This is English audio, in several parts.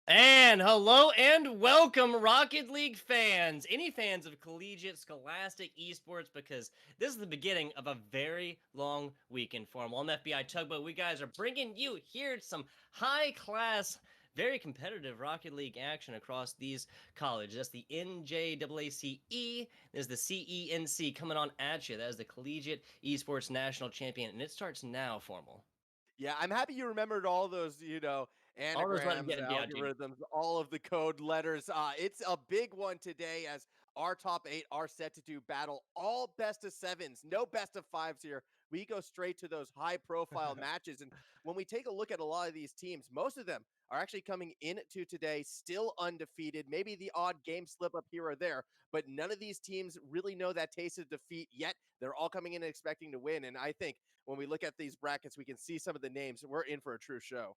And hello and welcome, Rocket League fans. Any fans of collegiate scholastic esports, because this is the beginning of a very long weekend for them. I'm FBI Tugboat. We guys are bringing you here some high class, very competitive Rocket League action across these colleges. That's the NJCAA. There's the CENC coming on at you. That is the Collegiate Esports National Champion, and it starts now, Formal. Yeah, I'm happy you remembered all those, All those letters, anagrams, yeah, dude. algorithms, all of the code letters. It's a big one today as our top eight are set to do battle all best of sevens, no best of fives here. We go straight to those high profile matches. And when we take a look at a lot of these teams, most of them are actually coming into today still undefeated. Maybe the odd game slip up here or there, but none of these teams really know that taste of defeat yet. They're all coming in expecting to win. And I think when we look at these brackets, we can see some of the names. We're in for a true show.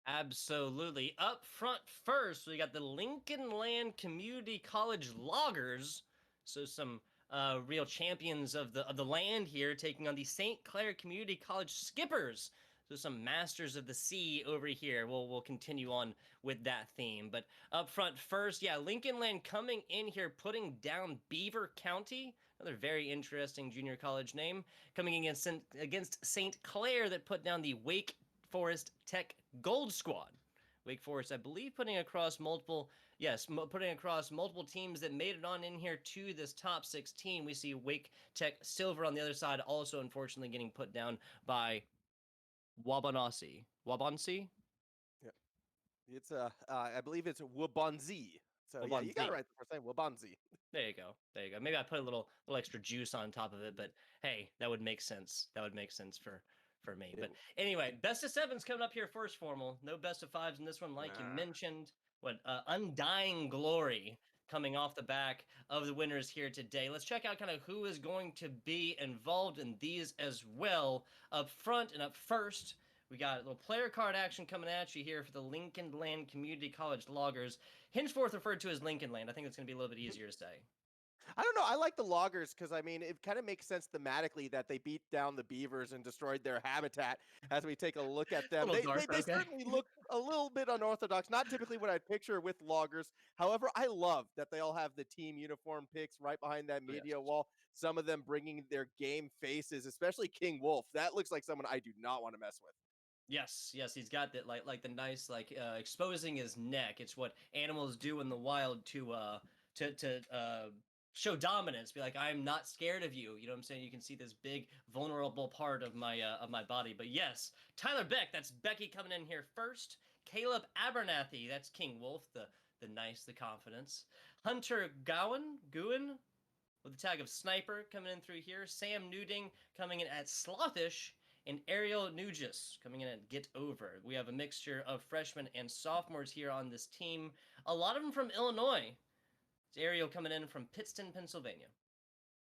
Absolutely. Up front first, we got the Lincoln Land Community College Loggers. So some real champions of the land here taking on the St. Clair Community College Skippers. So some masters of the sea over here. We'll continue on with that theme. But up front first, yeah, Lincoln Land coming in here, putting down Beaver County. Another very interesting junior college name. Coming against St. Clair that put down the Wake Forest Tech Gold Squad. Wake Forest, I believe, putting across multiple teams that made it on in here to this top 16. We see Wake Tech Silver on the other side, also unfortunately getting put down by Wabansi. Yeah, it's I believe it's Wabanzi. So yeah, you got it Wabanzi. right the first time, Wabanzi. There you go. There you go. Maybe I put a little extra juice on top of it, but hey, that would make sense. That would make sense for me. But And, anyway, best of sevens coming up here first, Formal. No best of fives in this one, like you nah. mentioned. What undying glory coming off the back of the winners here today. Let's check out kind of who is going to be involved in these as well. Up front and up first, we got a little player card action coming at you here for the Lincoln Land Community College Loggers. Henceforth referred to as Lincoln Land. I think it's going to be a little bit easier to say. I don't know. I like the loggers because I mean it kind of makes sense thematically that they beat down the beavers and destroyed their habitat. As we take a look at A them, little they they, dark, but they okay. certainly look a little bit unorthodox. Not typically what I'd picture with loggers. However, I love that they all have the team uniform picks right behind that Oh, media yes. wall. Some of them bringing their game faces, especially King Wolf. That looks like someone I do not want to mess with. Yes, yes, he's got that like the nice exposing his neck. It's what animals do in the wild to show dominance. Be like, I'm not scared of you. You know what I'm saying? You can see this big vulnerable part of my body. But yes, Tyler Beck. That's Becky coming in here first. Caleb Abernathy. That's King Wolf. The confidence. Hunter Gowan with the tag of Sniper coming in through here. Sam Nuding coming in at Slothish. And Ariel Nugis coming in at Get Over. We have a mixture of freshmen and sophomores here on this team. A lot of them from Illinois. It's Ariel coming in from Pittston, Pennsylvania.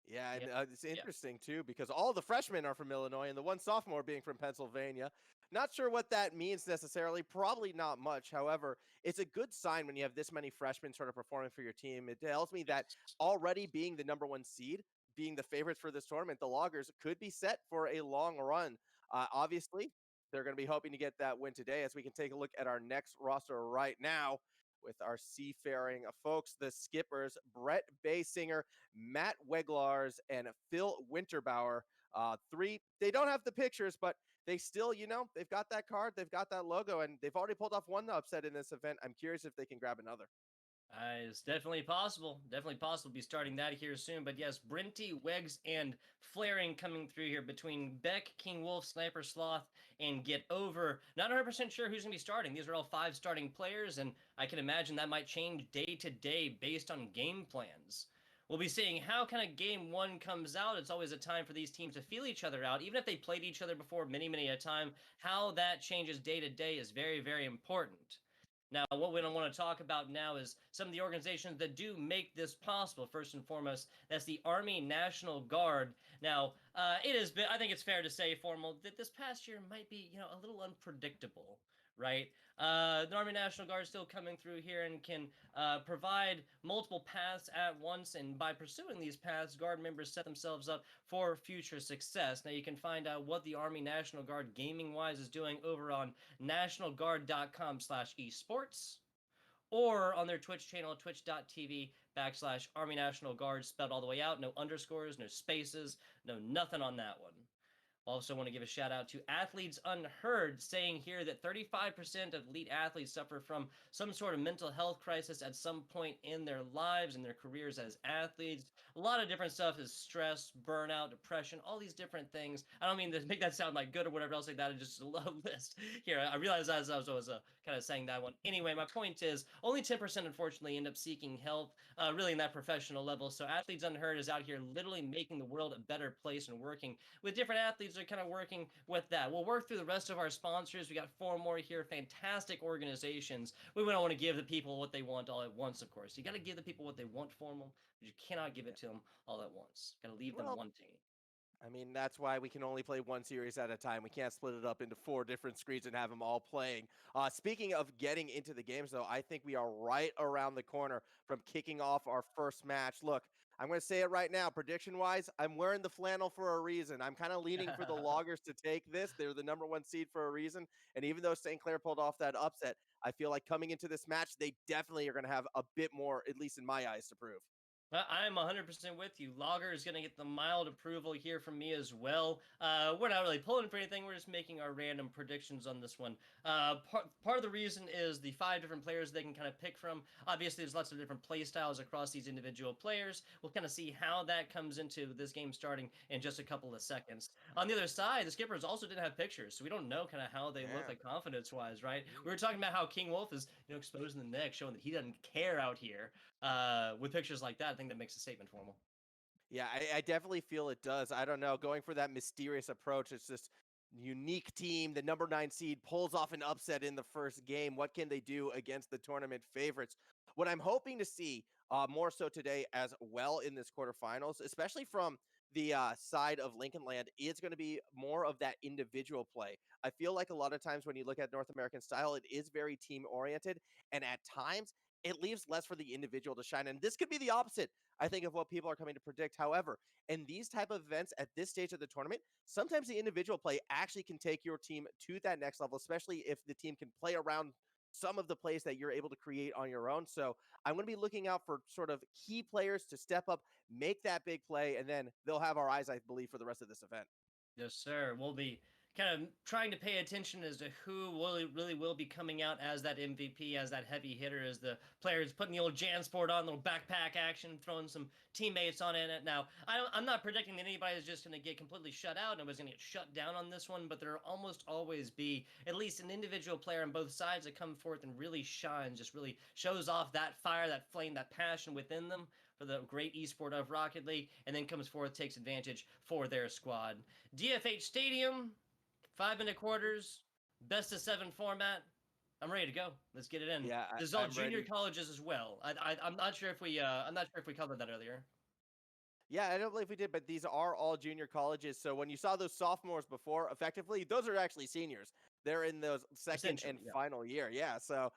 Yeah, and Yep. it's Yeah. interesting too because all the freshmen are from Illinois, and the one sophomore being from Pennsylvania. Not sure what that means necessarily. Probably not much. However, it's a good sign when you have this many freshmen sort of performing for your team. It tells me that Yes. already being the number one seed, being the favorites for this tournament, the Loggers could be set for a long run. Obviously, they're going to be hoping to get that win today. As we can take a look at our next roster right now with our seafaring folks, the skippers, Brett Baysinger, Matt Weglars, and Phil Winterbauer. Three, they don't have the pictures, but they still, they've got that card, they've got that logo, and they've already pulled off one upset in this event. I'm curious if they can grab another. It's definitely possible. Definitely possible to be starting that here soon. But yes, Brinty, Wegs, and Flaring coming through here between Beck, King Wolf, Sniper Sloth, and Get Over. Not 100% sure who's going to be starting. These are all five starting players, and I can imagine that might change day to day based on game plans. We'll be seeing how kind of game one comes out. It's always a time for these teams to feel each other out, even if they played each other before many a time. How that changes day to day is very important. Now, what we don't want to talk about now is some of the organizations that do make this possible. First and foremost, that's the Army National Guard. Now, I think it's fair to say, Formal, that this past year might be, a little unpredictable, right? The Army National Guard is still coming through here and can provide multiple paths at once. And by pursuing these paths, Guard members set themselves up for future success. Now, you can find out what the Army National Guard gaming wise is doing over on nationalguard.com/esports. or on their Twitch channel, twitch.tv/Army National Guard, spelled all the way out. No underscores, no spaces, no nothing on that one. Also want to give a shout out to Athletes Unheard, saying here that 35% of elite athletes suffer from some sort of mental health crisis at some point in their lives and their careers as athletes. A lot of different stuff is stress, burnout, depression, all these different things. I don't mean to make that sound like good or whatever else like that. It's just a low list here. I realized as I was kind of saying that one. Anyway, my point is only 10% unfortunately end up seeking help, really in that professional level. So Athletes Unheard is out here literally making the world a better place and working with different athletes that are kind of working with that. We'll work through the rest of our sponsors. We got 4 more here, fantastic organizations. We don't want to give the people what they want all at once, of course. You got to give the people what they want from them, but you cannot give it to them all at once. Got to leave them Well, wanting. I mean, that's why we can only play one series at a time. We can't split it up into 4 different screens and have them all playing. Speaking of getting into the games, though, I think we are right around the corner from kicking off our first match. Look, I'm going to say it right now. Prediction-wise, I'm wearing the flannel for a reason. I'm kind of leaning for the Loggers to take this. They're the #1 seed for a reason. And even though St. Clair pulled off that upset, I feel like coming into this match, they definitely are going to have a bit more, at least in my eyes, to prove. I'm 100% with you. Logger is going to get the mild approval here from me as well. We're not really pulling for anything. We're just making our random predictions on this one. Part of the reason is the 5 different players they can kind of pick from. Obviously, there's lots of different play styles across these individual players. We'll kind of see how that comes into this game starting in just a couple of seconds. On the other side, the skippers also didn't have pictures, so we don't know kind of how they look like confidence-wise, right? We were talking about how King Wolf is, exposing the neck, showing that he doesn't care out here. With pictures like that, I think that makes a statement for him. Yeah, I definitely feel it does. I don't know. Going for that mysterious approach, it's this unique team. The #9 seed pulls off an upset in the first game. What can they do against the tournament favorites? What I'm hoping to see more so today as well in this quarterfinals, especially from the side of Lincoln Land, is going to be more of that individual play. I feel like a lot of times when you look at North American style, it is very team oriented, and at times it leaves less for the individual to shine. And this could be the opposite, I think, of what people are coming to predict. However, in these type of events at this stage of the tournament, sometimes the individual play actually can take your team to that next level, especially if the team can play around some of the plays that you're able to create on your own. So I'm going to be looking out for sort of key players to step up, make that big play, and then they'll have our eyes, I believe, for the rest of this event. Yes, sir. We'll be kind of trying to pay attention as to who really will be coming out as that MVP, as that heavy hitter, as the players putting the old Jansport on, little backpack action, throwing some teammates on in it. Now, I'm not predicting that anybody is just going to get completely shut out. Nobody's going to get shut down on this one, but there'll almost always be at least an individual player on both sides that come forth and really shines, just really shows off that fire, that flame, that passion within them for the great esport of Rocket League, and then comes forth, takes advantage for their squad. DFH Stadium, 5-minute quarters, best of 7 format. I'm ready to go. Let's get it in. Yeah, This is all I'm junior ready. colleges as well. I'm not sure if we covered that earlier. Yeah, I don't believe we did, but these are all junior colleges. So when you saw those sophomores before, effectively, those are actually seniors. They're in those second Essentially, and yeah. final year. Yeah. So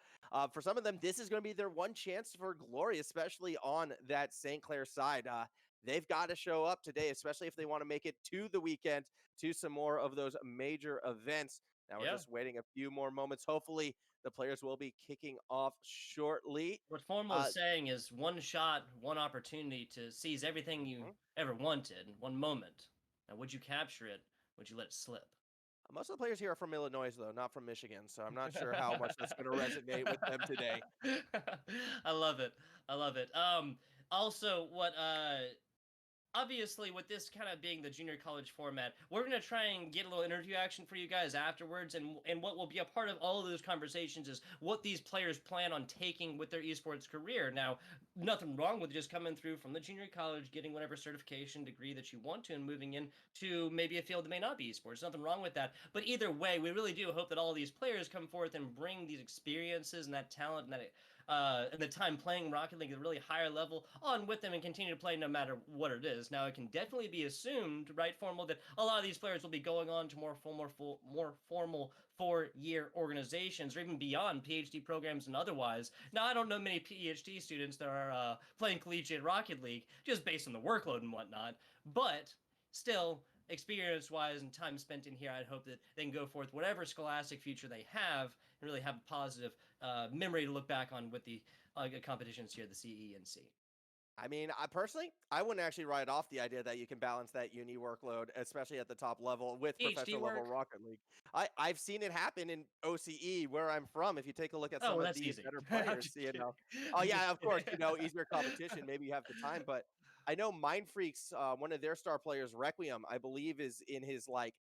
for some of them, this is going to be their one chance for glory, especially on that St. Clair side. They've got to show up today, especially if they want to make it to the weekend to some more of those major events. Now we're Yeah. just waiting a few more moments. Hopefully, the players will be kicking off shortly. What Formal is saying is one shot, one opportunity to seize everything you Mhm. ever wanted, one moment. Now, would you capture it? Would you let it slip? Most of the players here are from Illinois, though, not from Michigan. So I'm not sure how much that's going to resonate with them today. I love it. I love it. Also, what obviously with this kind of being the junior college format, we're going to try and get a little interview action for you guys afterwards, and what will be a part of all of those conversations is what these players plan on taking with their esports career. Now, nothing wrong with just coming through from the junior college, getting whatever certification degree that you want to, and moving in to maybe a field that may not be esports. Nothing wrong with that, but either way, we really do hope that all these players come forth and bring these experiences and that talent and that and the time playing Rocket League at a really higher level on with them and continue to play no matter what it is. Now, it can definitely be assumed, right, Formal, that a lot of these players will be going on to more formal 4-year organizations or even beyond PhD programs and otherwise. Now, I don't know many PhD students that are playing collegiate Rocket League just based on the workload and whatnot, but still, experience-wise and time spent in here, I'd hope that they can go forth whatever scholastic future they have and really have a positive memory to look back on with the competitions here, the CE and C. I mean, I personally, I wouldn't actually write off the idea that you can balance that uni workload, especially at the top level with PhD professional level work. Rocket League. I've seen it happen in OCE where I'm from. If you take a look at Oh, some well, of that's the easy. better I'm players, just kidding. oh I'm just yeah, of kidding. course, easier competition. Maybe you have the time, but I know Mind Freaks, one of their star players, Requiem, I believe, is in his like,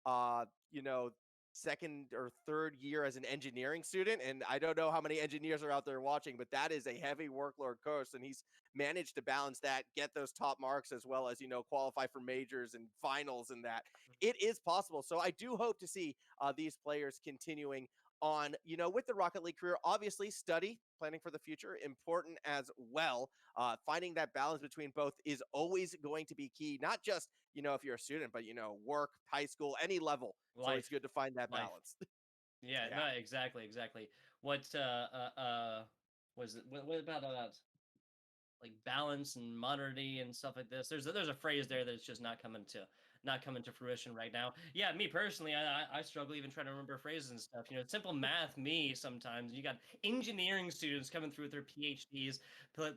uh, you know, second or third year as an engineering student, and I don't know how many engineers are out there watching, but that is a heavy workload course, and he's managed to balance that, get those top marks, as well as, qualify for majors and finals and that. It is possible. So I do hope to see these players continuing on, with the Rocket League career. Obviously, study, planning for the future, important as well. Finding that balance between both is always going to be key, not just, if you're a student, but, work, high school, any level. It's always Life. good to find that Life. balance. Yeah, Yeah. no, exactly. What was it what about like balance and modernity and stuff like this. There's a phrase there that's just not coming to fruition right now. Yeah, me personally, I struggle even trying to remember phrases and stuff. Simple math. Me sometimes you got engineering students coming through with their PhDs,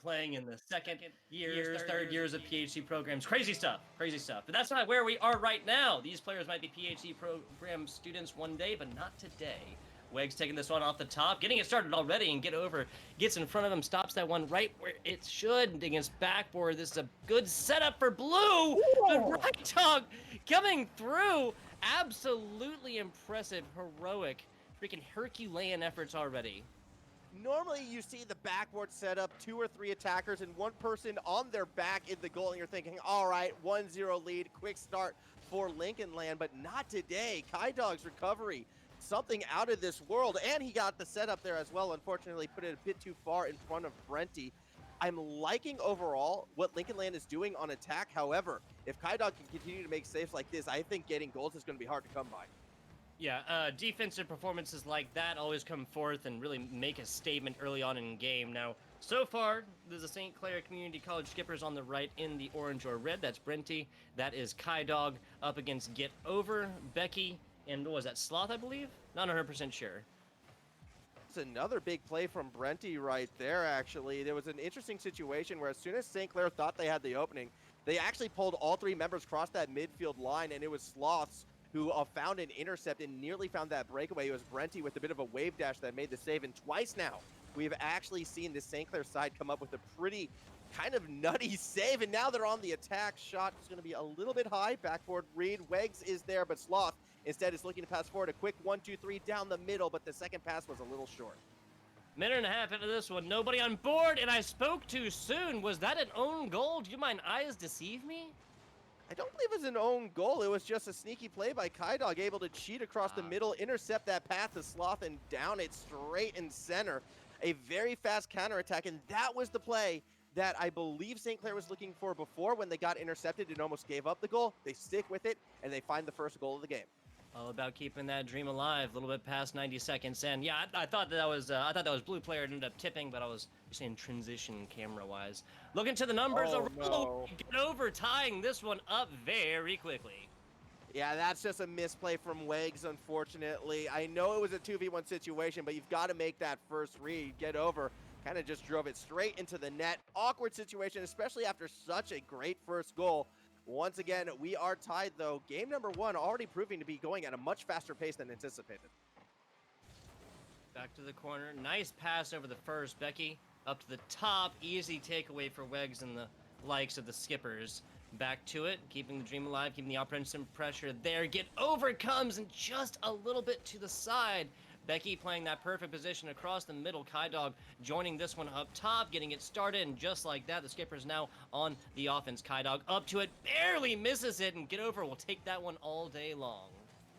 playing in the second years, third years of PhD programs. Crazy stuff, crazy stuff. But that's not where we are right now. These players might be PhD program students one day, but not today. Wegs taking this one off the top, getting it started already, and gets in front of him, stops that one right where it should against backboard. This is a good setup for blue, but Right Dog coming through. Absolutely impressive, heroic, freaking Herculean efforts already. Normally you see the backboard setup, 2 or 3 attackers and one person on their back in the goal, and you're thinking, all right, 1-0 lead, quick start for Lincoln Land, but not today. Kai Dog's recovery, something out of this world, and he got the setup there as well. Unfortunately, put it a bit too far in front of Brenty. I'm liking overall what Lincoln Land is doing on attack. However, if Kai Dog can continue to make saves like this, I think getting goals is going to be hard to come by. Yeah, defensive performances like that always come forth and really make a statement early on in game. Now, so far, there's a St. Clair Community College Skippers on the right in the orange or red. That's Brenty. That is Kai Dog up against Get Over, Becky, and what was that, Sloth, I believe? Not 100% sure. It's another big play from Brenty right there, actually. There was an interesting situation where as soon as St. Clair thought they had the opening, they actually pulled all 3 members across that midfield line, and it was Sloths who found an intercept and nearly found that breakaway. It was Brenty with a bit of a wave dash that made the save, and twice now we've actually seen the St. Clair side come up with a pretty kind of nutty save, and now they're on the attack. Shot is going to be a little bit high. Backboard read. Wegs is there, but Sloth instead is looking to pass forward. A quick 1-2-3 down the middle, but the second pass was a little short. Minute and a half into this one, nobody on board, and I spoke too soon. Was that an own goal? Do you mind eyes deceive me? I don't believe it was an own goal. It was just a sneaky play by Kai Dog, able to cheat across the middle, intercept that path to Sloth, and down it straight in center. A very fast counterattack, and that was the play that I believe St. Clair was looking for before when they got intercepted and almost gave up the goal. They stick with it, and they find the first goal of the game. All about keeping that dream alive. A little bit past 90 seconds, and yeah, I thought that was blue player. It ended up tipping, but I was just in transition camera-wise. Looking to the numbers. Oh, no. Get over, tying this one up very quickly. Yeah, that's just a misplay from Wegs, unfortunately. I know it was a 2v1 situation, but you've got to make that first read. Get over. Kind of just drove it straight into the net. Awkward situation, especially after such a great first goal. Once again, we are tied, though. Game number 1 already proving to be going at a much faster pace than anticipated. Back to the corner. Nice pass over the first. Becky up to the top. Easy takeaway for Wegs and the likes of the Skippers. Back to it, keeping the dream alive, keeping the offensive pressure there. Get over comes, and just a little bit to the side. Becky playing that perfect position across the middle. Kai Dog joining this one up top, getting it started, and just like that, the Skipper's now on the offense. Kai Dog up to it, barely misses it, and Get Over will take that one all day long.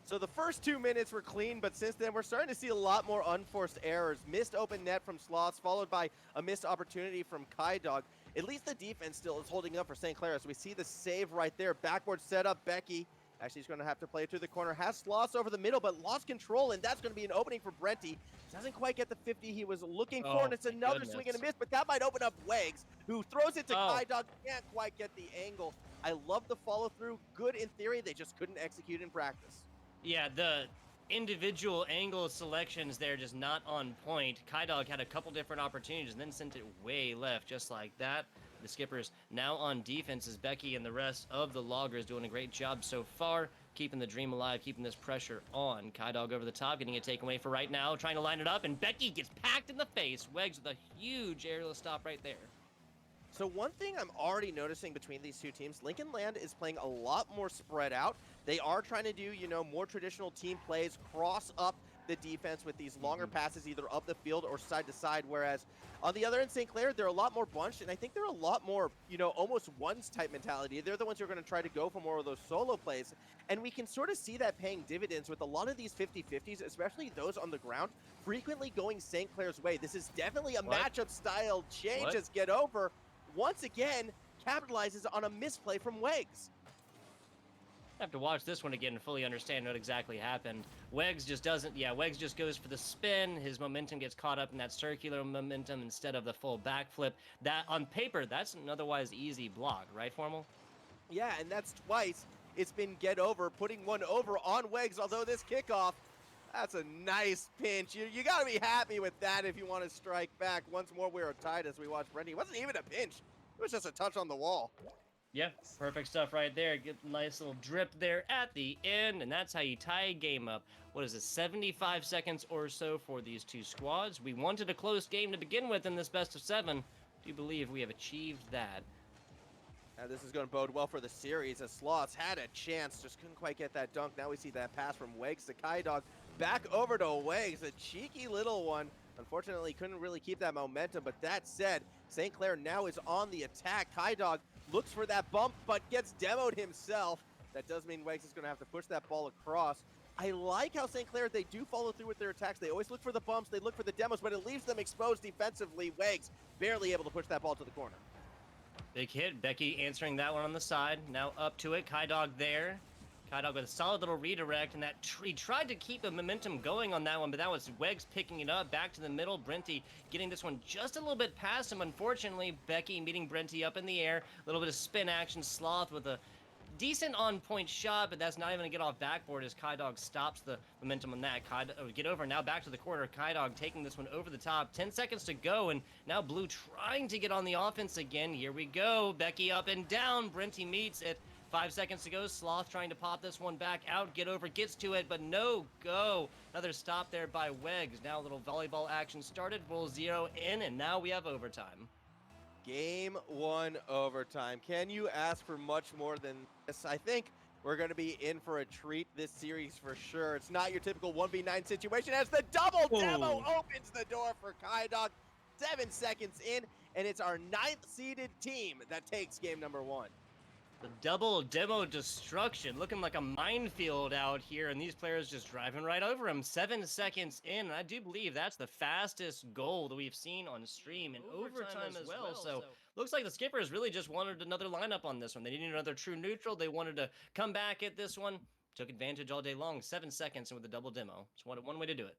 So the first 2 minutes were clean, but since then we're starting to see a lot more unforced errors. Missed open net from Sloths, followed by a missed opportunity from Kai Dog. At least the defense still is holding up for St. Clair as we see the save right there. Backboard setup, Becky Actually, he's going to have to play it through the corner. Has Sloss over the middle, but lost control, and that's going to be an opening for Brenty. Doesn't quite get the 50 he was looking for, and it's my another goodness. swing and a miss, but that might open up Wags, who throws it to Oh. Kydog. Can't quite get the angle. I love the follow-through. Good in theory. They just couldn't execute in practice. Yeah, the individual angle selections there just not on point. Kydog had a couple different opportunities and then sent it way left just like that. The Skippers now on defense as Becky and the rest of the Loggers doing a great job so far, keeping the dream alive, keeping this pressure on. Kydog over the top, getting a takeaway for right now, trying to line it up, and Becky gets packed in the face. Wegs with a huge aerial stop right there. So one thing I'm already noticing between these two teams, Lincoln Land is playing a lot more spread out. They are trying to do, more traditional team plays, cross up the defense with these longer passes either up the field or side to side, whereas on the other end, St. Clair, they're a lot more bunched, and I think they're a lot more, almost ones type mentality. They're the ones who are going to try to go for more of those solo plays, and we can sort of see that paying dividends with a lot of these 50-50s, especially those on the ground, frequently going St. Clair's way. This is definitely a matchup style change as Get Over once again capitalizes on a misplay from Wags. I have to watch this one again and fully understand what exactly happened. Wegs just doesn't, Wegs just goes for the spin. His momentum gets caught up in that circular momentum instead of the full backflip. That, on paper, that's an otherwise easy block, right, Formal? Yeah, and that's twice it's been Get Over, putting one over on Wegs, although this kickoff, that's a nice pinch. You got to be happy with that if you want to strike back. Once more, we are tied as we watch Brenty. It wasn't even a pinch. It was just a touch on the wall. Yeah, perfect stuff right there. Get a nice little drip there at the end, and that's how you tie a game up. What is it, 75 seconds or so for these two squads? We wanted a close game to begin with in this best of 7. Do you believe we have achieved that? This is going to bode well for the series as Sloss had a chance, just couldn't quite get that dunk. Now we see that pass from Wags to Kydog. Back over to Wags, a cheeky little one. Unfortunately, couldn't really keep that momentum, but that said, St. Clair now is on the attack. Kydog looks for that bump, but gets demoed himself. That does mean Wags is going to have to push that ball across. I like how St. Clair, they do follow through with their attacks. They always look for the bumps, they look for the demos, but it leaves them exposed defensively. Wags barely able to push that ball to the corner. Big hit. Becky answering that one on the side. Now up to it. Kydog there. Kydog with a solid little redirect, and that he tried to keep the momentum going on that one, but that was Wegs picking it up. Back to the middle. Brenty getting this one just a little bit past him. Unfortunately, Becky meeting Brenty up in the air. A little bit of spin action. Sloth with a decent on-point shot, but that's not even going to get off backboard as Kydog stops the momentum on that. Get Over now back to the corner. Kydog taking this one over the top. 10 seconds to go, and now Blue trying to get on the offense again. Here we go. Becky up and down. Brenty meets it. 5 seconds to go. Sloth trying to pop this one back out. Get Over gets to it, but no go. Another stop there by Wegs. Now a little volleyball action started. We'll zero in, and now we have overtime. Game 1 overtime. Can you ask for much more than this? I think we're going to be in for a treat this series for sure. It's not your typical 1v9 situation as the double demo opens the door for Kydog. 7 seconds in, and it's our 9th seeded team that takes game number 1. The double demo destruction, looking like a minefield out here, and these players just driving right over him. 7 seconds in, and I do believe that's the fastest goal that we've seen on stream in overtime as well. So looks like the Skippers really just wanted another lineup on this one. They needed another true neutral. They wanted to come back at this one. Took advantage all day long. 7 seconds with a double demo. It's one way to do it.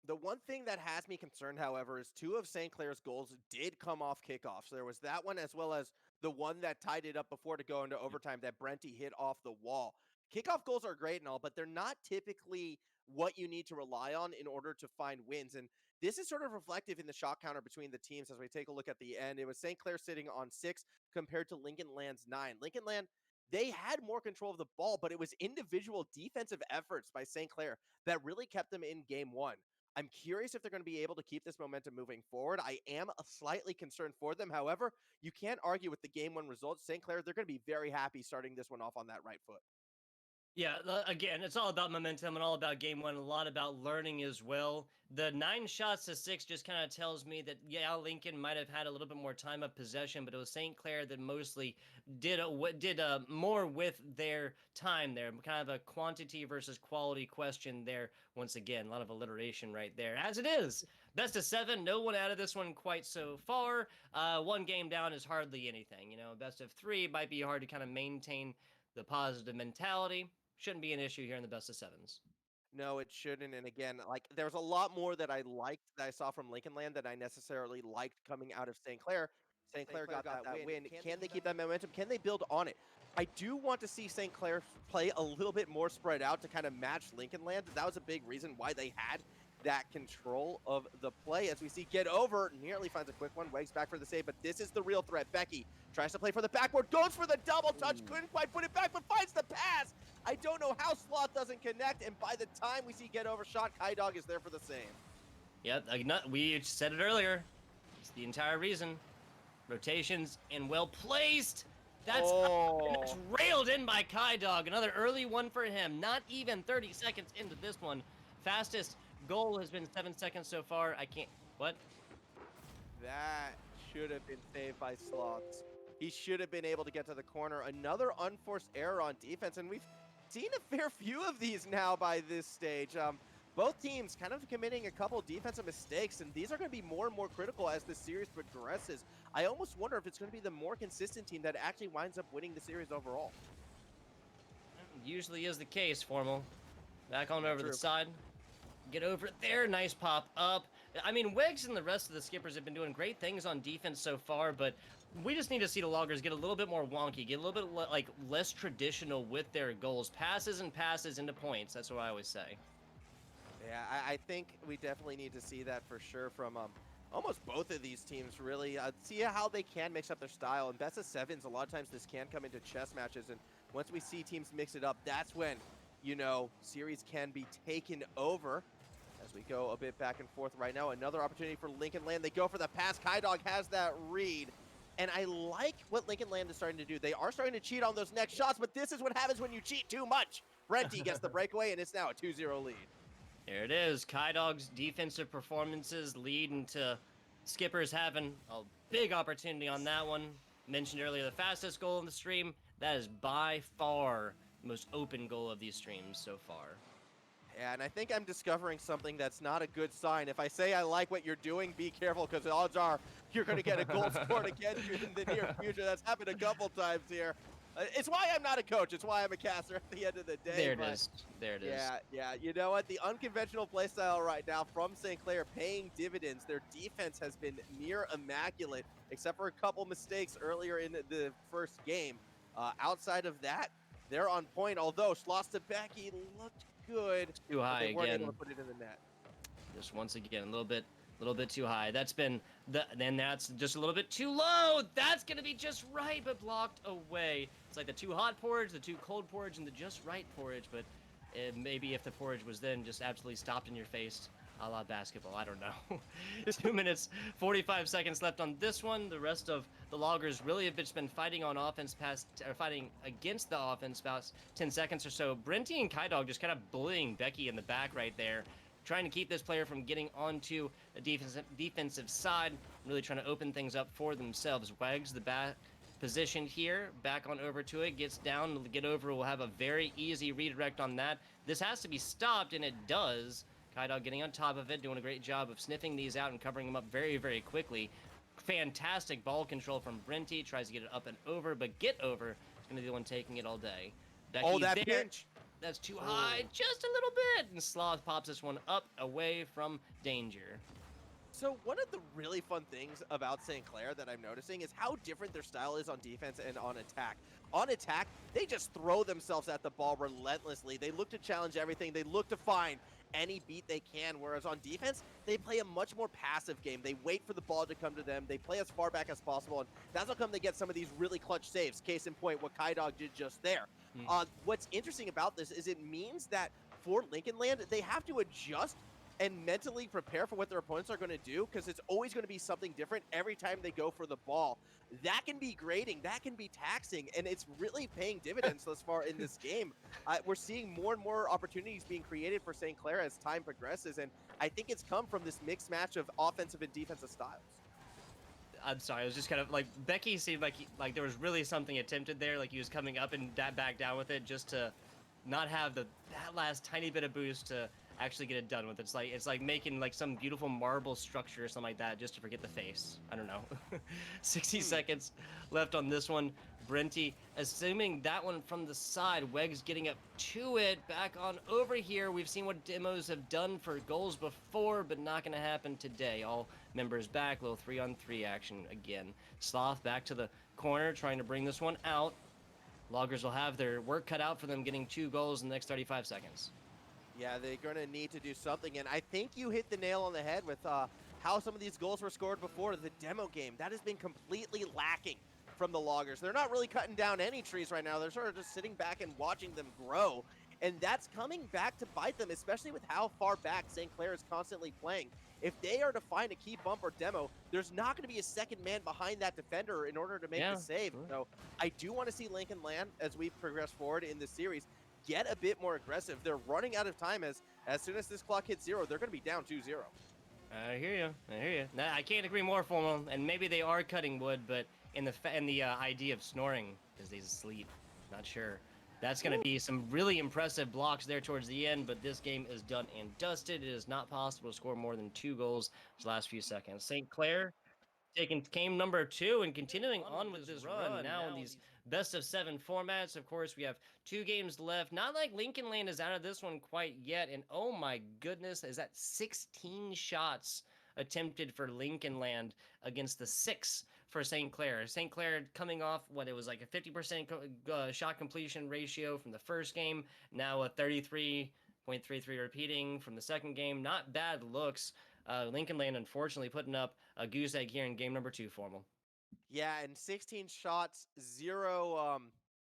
The one thing that has me concerned, however, is 2 of St. Clair's goals did come off kickoffs. There was that one as well as the one that tied it up before to go into overtime that Brenty hit off the wall. Kickoff goals are great and all, but they're not typically what you need to rely on in order to find wins. And this is sort of reflective in the shot counter between the teams as we take a look at the end. It was St. Clair sitting on 6 compared to Lincoln Land's 9. Lincoln Land, they had more control of the ball, but it was individual defensive efforts by St. Clair that really kept them in game 1. I'm curious if they're going to be able to keep this momentum moving forward. I am slightly concerned for them. However, you can't argue with the game 1 results. St. Clair, they're going to be very happy starting this one off on that right foot. Yeah, again, it's all about momentum and all about game 1, a lot about learning as well. The 9 shots to 6 just kind of tells me that, yeah, Lincoln might have had a little bit more time of possession, but it was St. Clair that mostly did more with their time there. Kind of a quantity versus quality question there. Once again, a lot of alliteration right there. As it is, best of 7, no one out of this one quite so far. 1 game down is hardly anything. Best of 3 might be hard to kind of maintain the positive mentality. shouldn't be an issue here in the best of sevens. No, it shouldn't. And again, like there's a lot more that I liked that I saw from Lincoln Land that I necessarily liked coming out of St. Clair. St. Clair got that win. Can they keep that momentum? Can they build on it? I do want to see St. Clair play a little bit more spread out to kind of match Lincoln Land. That was a big reason why they had that control of the play. As we see Get Over nearly finds a quick one, Wags back for the save, but this is the real threat. Becky tries to play for the backboard, goes for the double touch, couldn't quite put it back, but finds the pass. I don't know how Sloth doesn't connect, and by the time we see Get Over shot, Kai Dog is there for the save. Yeah, we said it earlier. It's the entire reason. Rotations and well placed. That's railed in by Kai Dog. Another early one for him. Not even 30 seconds into this one. Fastest goal has been 7 seconds so far. I can't. What? That should have been saved by Sloths. He should have been able to get to the corner. Another unforced error on defense, and we've seen a fair few of these now by this stage. Both teams kind of committing a couple defensive mistakes, and these are going to be more and more critical as the series progresses. I almost wonder if it's going to be the more consistent team that actually winds up winning the series overall. Usually is the case, Formal. Back on over the side. Get over it there. Nice pop up. I mean, Wiggs and the rest of the skippers have been doing great things on defense so far, but we just need to see the Loggers get a little bit more wonky, get a little bit like less traditional with their goals. Passes and passes into points. That's what I always say. Yeah, I think we definitely need to see that for sure from almost both of these teams, really. See how they can mix up their style. And best of sevens, a lot of times this can come into chess matches. And once we see teams mix it up, that's when, you know, series can be taken over. As we go a bit back and forth right now, another opportunity for Lincoln Land. They go for the pass. Kai Dog has that read. And I like what Lincoln Land is starting to do. They are starting to cheat on those next shots, but this is what happens when you cheat too much. Brenty gets the breakaway, and it's now a 2-0 lead. There it is. Kai Dog's defensive performances leading to skippers having a big opportunity on that one. Mentioned earlier, the fastest goal in the stream. That is by far the most open goal of these streams so far. Yeah, and I think I'm discovering something that's not a good sign. If I say I like what you're doing, be careful, because the odds are you're going to get a goal scored against you in the near future. That's happened a couple times here. It's why I'm not a coach. It's why I'm a caster at the end of the day. There it is. There it is. Yeah. You know what? The unconventional playstyle right now from St. Clair paying dividends. Their defense has been near immaculate, except for a couple mistakes earlier in the first game. Outside of that, they're on point, although Schloss to Becky looked good. Too high they weren't again. able to put it in the net. Just once again, a little bit too high. That's just a little bit too low. That's gonna be just right, but blocked away. It's like the too hot porridge, the too cold porridge, and the just right porridge. But maybe if the porridge was then just absolutely stopped in your face, a la basketball. I don't know. 2 minutes, 45 seconds left on this one. The rest of the Loggers really have just been fighting on offense fighting against the offense about 10 seconds or so. Brenty and Kai Dog just kind of bullying Becky in the back right there, trying to keep this player from getting onto a defensive side, really trying to open things up for themselves. Wags the back position here, back on over to it, gets down, Get Over will have a very easy redirect on that. This has to be stopped, and it does. Kai Dog getting on top of it, doing a great job of sniffing these out and covering them up very, very quickly. Fantastic ball control from Brenty, tries to get it up and over, but Get Over is going to be the one taking it all day. Becky that pinch. That's too high, just a little bit, and Sloth pops this one up away from danger. So one of the really fun things about St. Clair that I'm noticing is how different their style is on defense and on attack. On attack, they just throw themselves at the ball relentlessly. They look to challenge everything. They look to find any beat they can, whereas on defense, they play a much more passive game. They wait for the ball to come to them. They play as far back as possible, and that's how come they get some of these really clutch saves. Case in point, what Kai Dog did just there. What's interesting about this is it means that for Lincoln Land, they have to adjust and mentally prepare for what their opponents are going to do, because it's always going to be something different every time they go for the ball. That can be grating, that can be taxing, and it's really paying dividends thus far in this game. We're seeing more and more opportunities being created for St. Clair as time progresses, and I think it's come from this mixed match of offensive and defensive styles. I'm sorry, it was just kind of like Becky seemed like there was really something attempted there, like he was coming up and back down with it just to not have that last tiny bit of boost to actually get it done with. It's like making like some beautiful marble structure or something like that just to forget the face. I don't know. 60 seconds left on this one. Brenty assuming that one from the side. Wegs getting up to it. Back on over here. We've seen what demos have done for goals before, but not going to happen today. All members back. Little 3-on-3 action again. Sloth back to the corner, trying to bring this one out. Loggers will have their work cut out for them getting 2 goals in the next 35 seconds. Yeah, they're going to need to do something, and I think you hit the nail on the head with how some of these goals were scored before the demo game. That has been completely lacking from the Loggers. They're not really cutting down any trees right now. They're sort of just sitting back and watching them grow, and that's coming back to bite them, especially with how far back St. Clair is constantly playing. If they are to find a key bump or demo, there's not going to be a second man behind that defender in order to make the save. So I do want to see Lincoln Land, as we progress forward in the series, get a bit more aggressive. They're running out of time. As soon as this clock hits 0, they're going to be down 2-0. I hear you. I hear you. Nah, I can't agree more, Formal. And maybe they are cutting wood, but in the idea of snoring because they sleep, not sure. That's going to be some really impressive blocks there towards the end, but this game is done and dusted. It is not possible to score more than 2 goals in the last few seconds. St. Clair taking game number 2 and continuing on with this run now in these best of 7 formats. Of course, we have 2 games left. Not like Lincoln Land is out of this one quite yet. And oh my goodness, is that 16 shots attempted for Lincoln Land against the 6 for St. Clair. St. Clair coming off what it was like a 50% shot completion ratio from the first game. Now a 33.33 repeating from the second game. Not bad looks. Lincoln Land, unfortunately, putting up a goose egg here in game number 2, Formal. Yeah, and 16 shots, 0,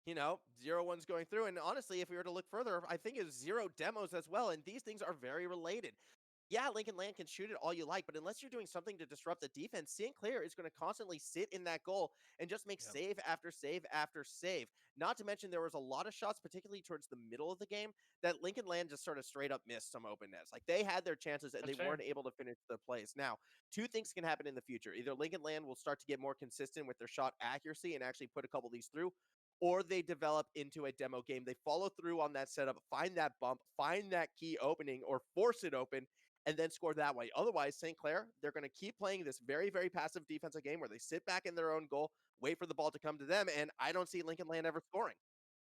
0 ones going through. And honestly, if we were to look further, I think it's 0 demos as well. And these things are very related. Yeah, Lincoln Land can shoot it all you like, but unless you're doing something to disrupt the defense, St. Clair is going to constantly sit in that goal and just make save after save after save. Not to mention there was a lot of shots, particularly towards the middle of the game, that Lincoln Land just sort of straight up missed some open nets. Like they had their chances and That's they fair. weren't able to finish the plays. Now, 2 things can happen in the future. Either Lincoln Land will start to get more consistent with their shot accuracy and actually put a couple of these through, or they develop into a demo game. They follow through on that setup, find that bump, find that key opening, or force it open, and then score that way. Otherwise, St. Clair, they're going to keep playing this very, very passive defensive game where they sit back in their own goal, wait for the ball to come to them, and I don't see Lincoln Land ever scoring.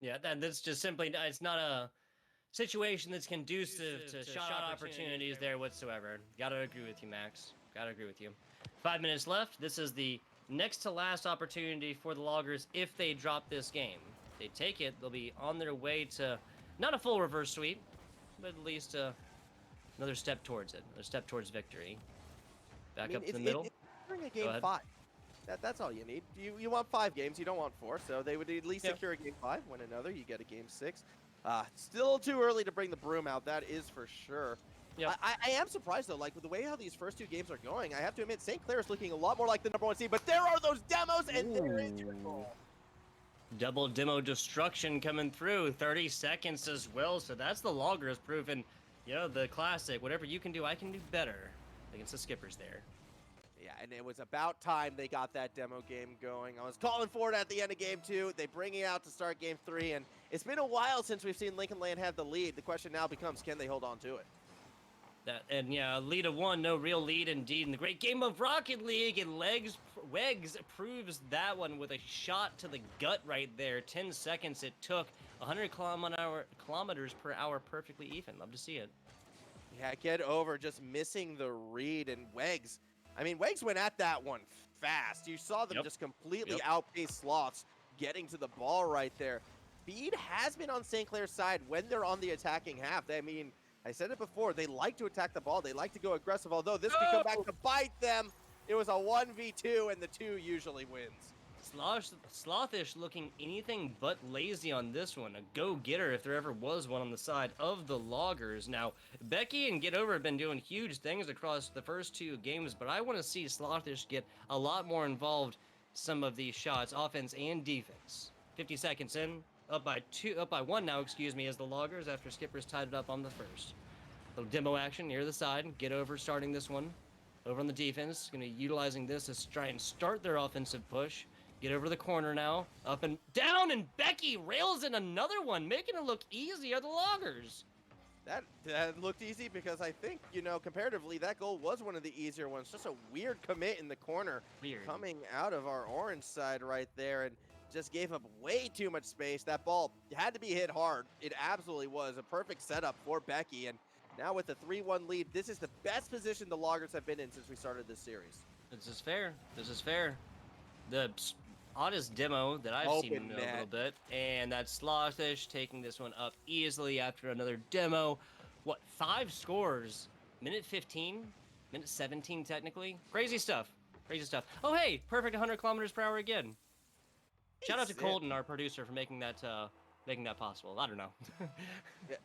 Yeah, that's just simply, it's not a situation that's conducive to shot opportunities there whatsoever. Gotta agree with you, Max. Gotta agree with you. 5 minutes left. This is the next to last opportunity for the Loggers if they drop this game. If they take it, they'll be on their way to not a full reverse sweep, but at least another step towards it. Another step towards victory. Back up to the middle. It's a game 5. That's all you need. You want 5 games. You don't want 4. So they would at least secure a game 5. Win another, you get a game 6. Still too early to bring the broom out. That is for sure. Yep. I am surprised, though, like, with the way how these first 2 games are going, I have to admit, St. Clair is looking a lot more like the #1 seed, but there are those demos, and there is your goal. Double demo destruction coming through. 30 seconds as well, so that's the Loggers proving, the classic. Whatever you can do, I can do better against the Skippers there. Yeah, and it was about time they got that demo game going. I was calling for it at the end of game 2. They bring it out to start game 3, and it's been a while since we've seen Lincoln Land have the lead. The question now becomes, can they hold on to it? Lead of 1, no real lead indeed in the great game of Rocket League, and Wegs proves that one with a shot to the gut right there. 10 seconds it took, 100 kilometers per hour, perfectly even. Love to see it. Yeah, get over, just missing the read, and Wegs went at that one fast. You saw them just completely outpace Sloths, getting to the ball right there. Speed has been on St. Clair's side when they're on the attacking half. I said it before, they like to attack the ball. They like to go aggressive, although this could come back to bite them. It was a 1v2, and the 2 usually wins. Slothish looking anything but lazy on this one. A go-getter if there ever was one on the side of the Loggers. Now, Becky and Get Over have been doing huge things across the first 2 games, but I want to see Slothish get a lot more involved some of these shots, offense and defense. 50 seconds in, up by 1 now, as the Loggers after Skippers tied it up on the first. Little demo action near the side. Get Over starting this one. Over on the defense, going to utilizing this to try and start their offensive push. Get over the corner now, up and down, and Becky rails in another one, making it look easy are the Loggers. That looked easy because I think, comparatively, that goal was one of the easier ones. Just a weird commit in the corner coming out of our orange side right there. And just gave up way too much space. That ball had to be hit hard. It absolutely was a perfect setup for Becky. And now with the 3-1 lead, this is the best position the Loggers have been in since we started this series. This is fair. This is fair. The hottest demo that I've seen in a little bit, and that's Slothish taking this one up easily after another demo. What, 5 scores? Minute 15? Minute 17 technically? Crazy stuff. Crazy stuff. Oh hey, perfect 100 kilometers per hour again. Shout out to Colton, our producer, for making that possible. I don't know. Yeah.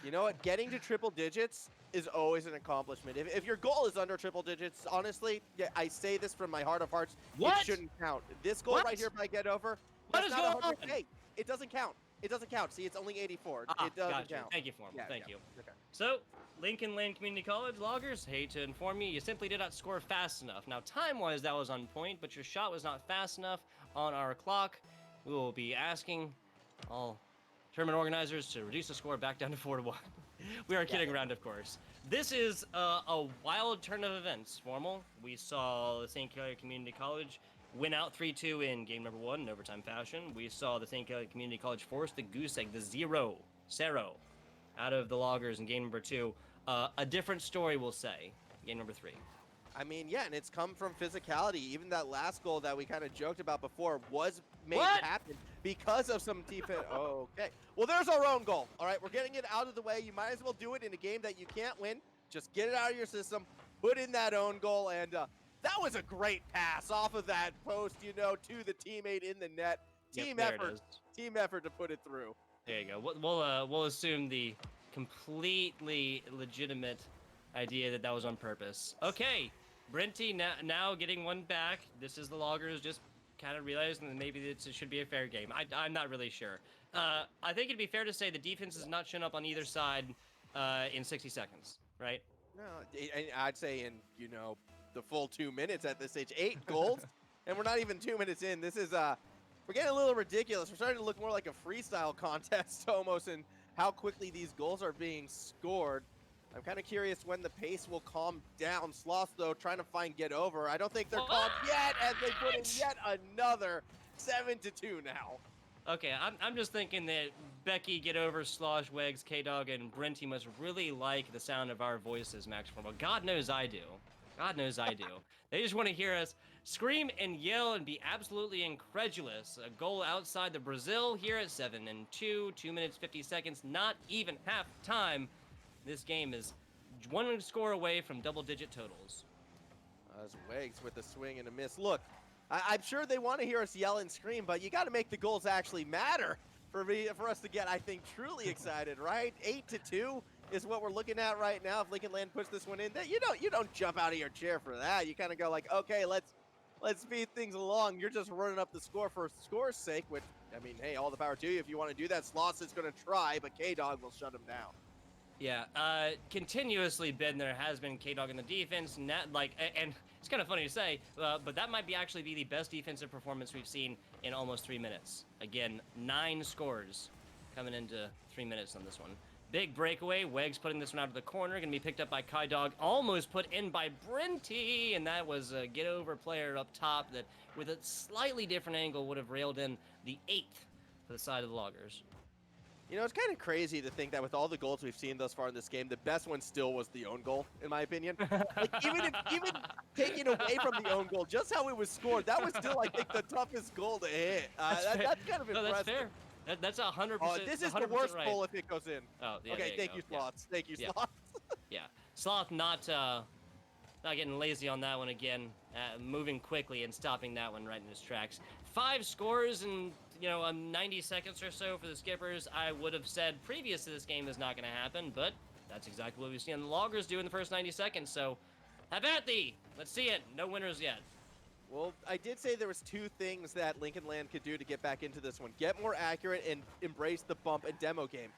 You know what? Getting to triple digits is always an accomplishment. If your goal is under triple digits, honestly, yeah, I say this from my heart of hearts, it shouldn't count. This goal right here, if I get over, that's not 100K. It doesn't count. It doesn't count. See, it's only 84. It doesn't count. Thank you, Formal. Thank you. Okay. So, Lincoln Land Community College Loggers, hate to inform you, you simply did not score fast enough. Now, time-wise, that was on point, but your shot was not fast enough on our clock. We will be asking all tournament organizers to reduce the score back down to 4-1. We are kidding around, of course. This is a wild turn of events, Formal. We saw the St. Clair Community College win out 3-2 in game number 1 in overtime fashion. We saw the St. Clair Community College force the goose egg, the zero out of the Loggers in game number 2. A different story, we'll say, game number 3. I mean, yeah, and it's come from physicality. Even that last goal that we kind of joked about before was made happen because of some defense. Okay. Well, there's our own goal. All right, we're getting it out of the way. You might as well do it in a game that you can't win. Just get it out of your system, put in that own goal, and that was a great pass off of that post, you know, to the teammate in the net. Team effort to put it through. There you go. We'll assume the completely legitimate idea that was on purpose. Okay, Brenty now getting one back. This is the Loggers just kind of realizing that maybe it should be a fair game. I'm not really sure. I think it'd be fair to say the defense has not shown up on either side in 60 seconds, right? No, I'd say in, you know, the full 2 minutes at this stage. 8 goals, and we're not even 2 minutes in. This is, we're getting a little ridiculous. We're starting to look more like a freestyle contest almost in how quickly these goals are being scored. I'm kind of curious when the pace will calm down. Sloth, though, trying to find get over. I don't think they're calmed yet, as they put in yet another 7-2 now. Okay, I'm just thinking that Becky, Get Over, Slosh, Wegs, K-Dog, and Brenty must really like the sound of our voices, Max Formal. God knows I do. God knows I do. They just want to hear us scream and yell and be absolutely incredulous. A goal outside the Brazil here at 7-2, 2 minutes 50 seconds, not even half time. This game is one score away from double-digit totals. As Wags with a swing and a miss. Look, I'm sure they want to hear us yell and scream, but you got to make the goals actually matter for us to get, I think, truly excited, right? 8-2 is what we're looking at right now. If Lincoln Land puts this one in, you don't jump out of your chair for that. You kind of go like, okay, let's speed things along. You're just running up the score for score's sake, which, I mean, hey, all the power to you. If you want to do that, Sloss is going to try, but K-Dog will shut him down. Yeah, continuously been there has been K-Dog in the defense, and it's kind of funny to say, but that might actually be the best defensive performance we've seen in almost 3 minutes. Again, 9 scores coming into 3 minutes on this one. Big breakaway, Wegs putting this one out of the corner, going to be picked up by K-Dog, almost put in by Brenty, and that was a get-over player up top that, with a slightly different angle, would have railed in the 8th for the side of the Loggers. You know, it's kind of crazy to think that with all the goals we've seen thus far in this game, the best one still was the own goal, in my opinion. Like, even taking away from the own goal, just how it was scored, that was still, I think, the toughest goal to hit. That's kind of impressive. No, that's fair. That's 100%. This is the worst goal if it goes in. Oh, yeah, okay, thank you, Sloths. Yeah. Thank you, Sloths. Yeah, Sloth not getting lazy on that one again, moving quickly and stopping that one right in his tracks. 5 scores in 90 seconds or so for the Skippers. I would have said previous to this game is not going to happen, but that's exactly what we've seen the Loggers do in the first 90 seconds. So, have at thee. Let's see it. No winners yet. Well, I did say there was 2 things that Lincoln Land could do to get back into this one. Get more accurate and embrace the bump and demo game.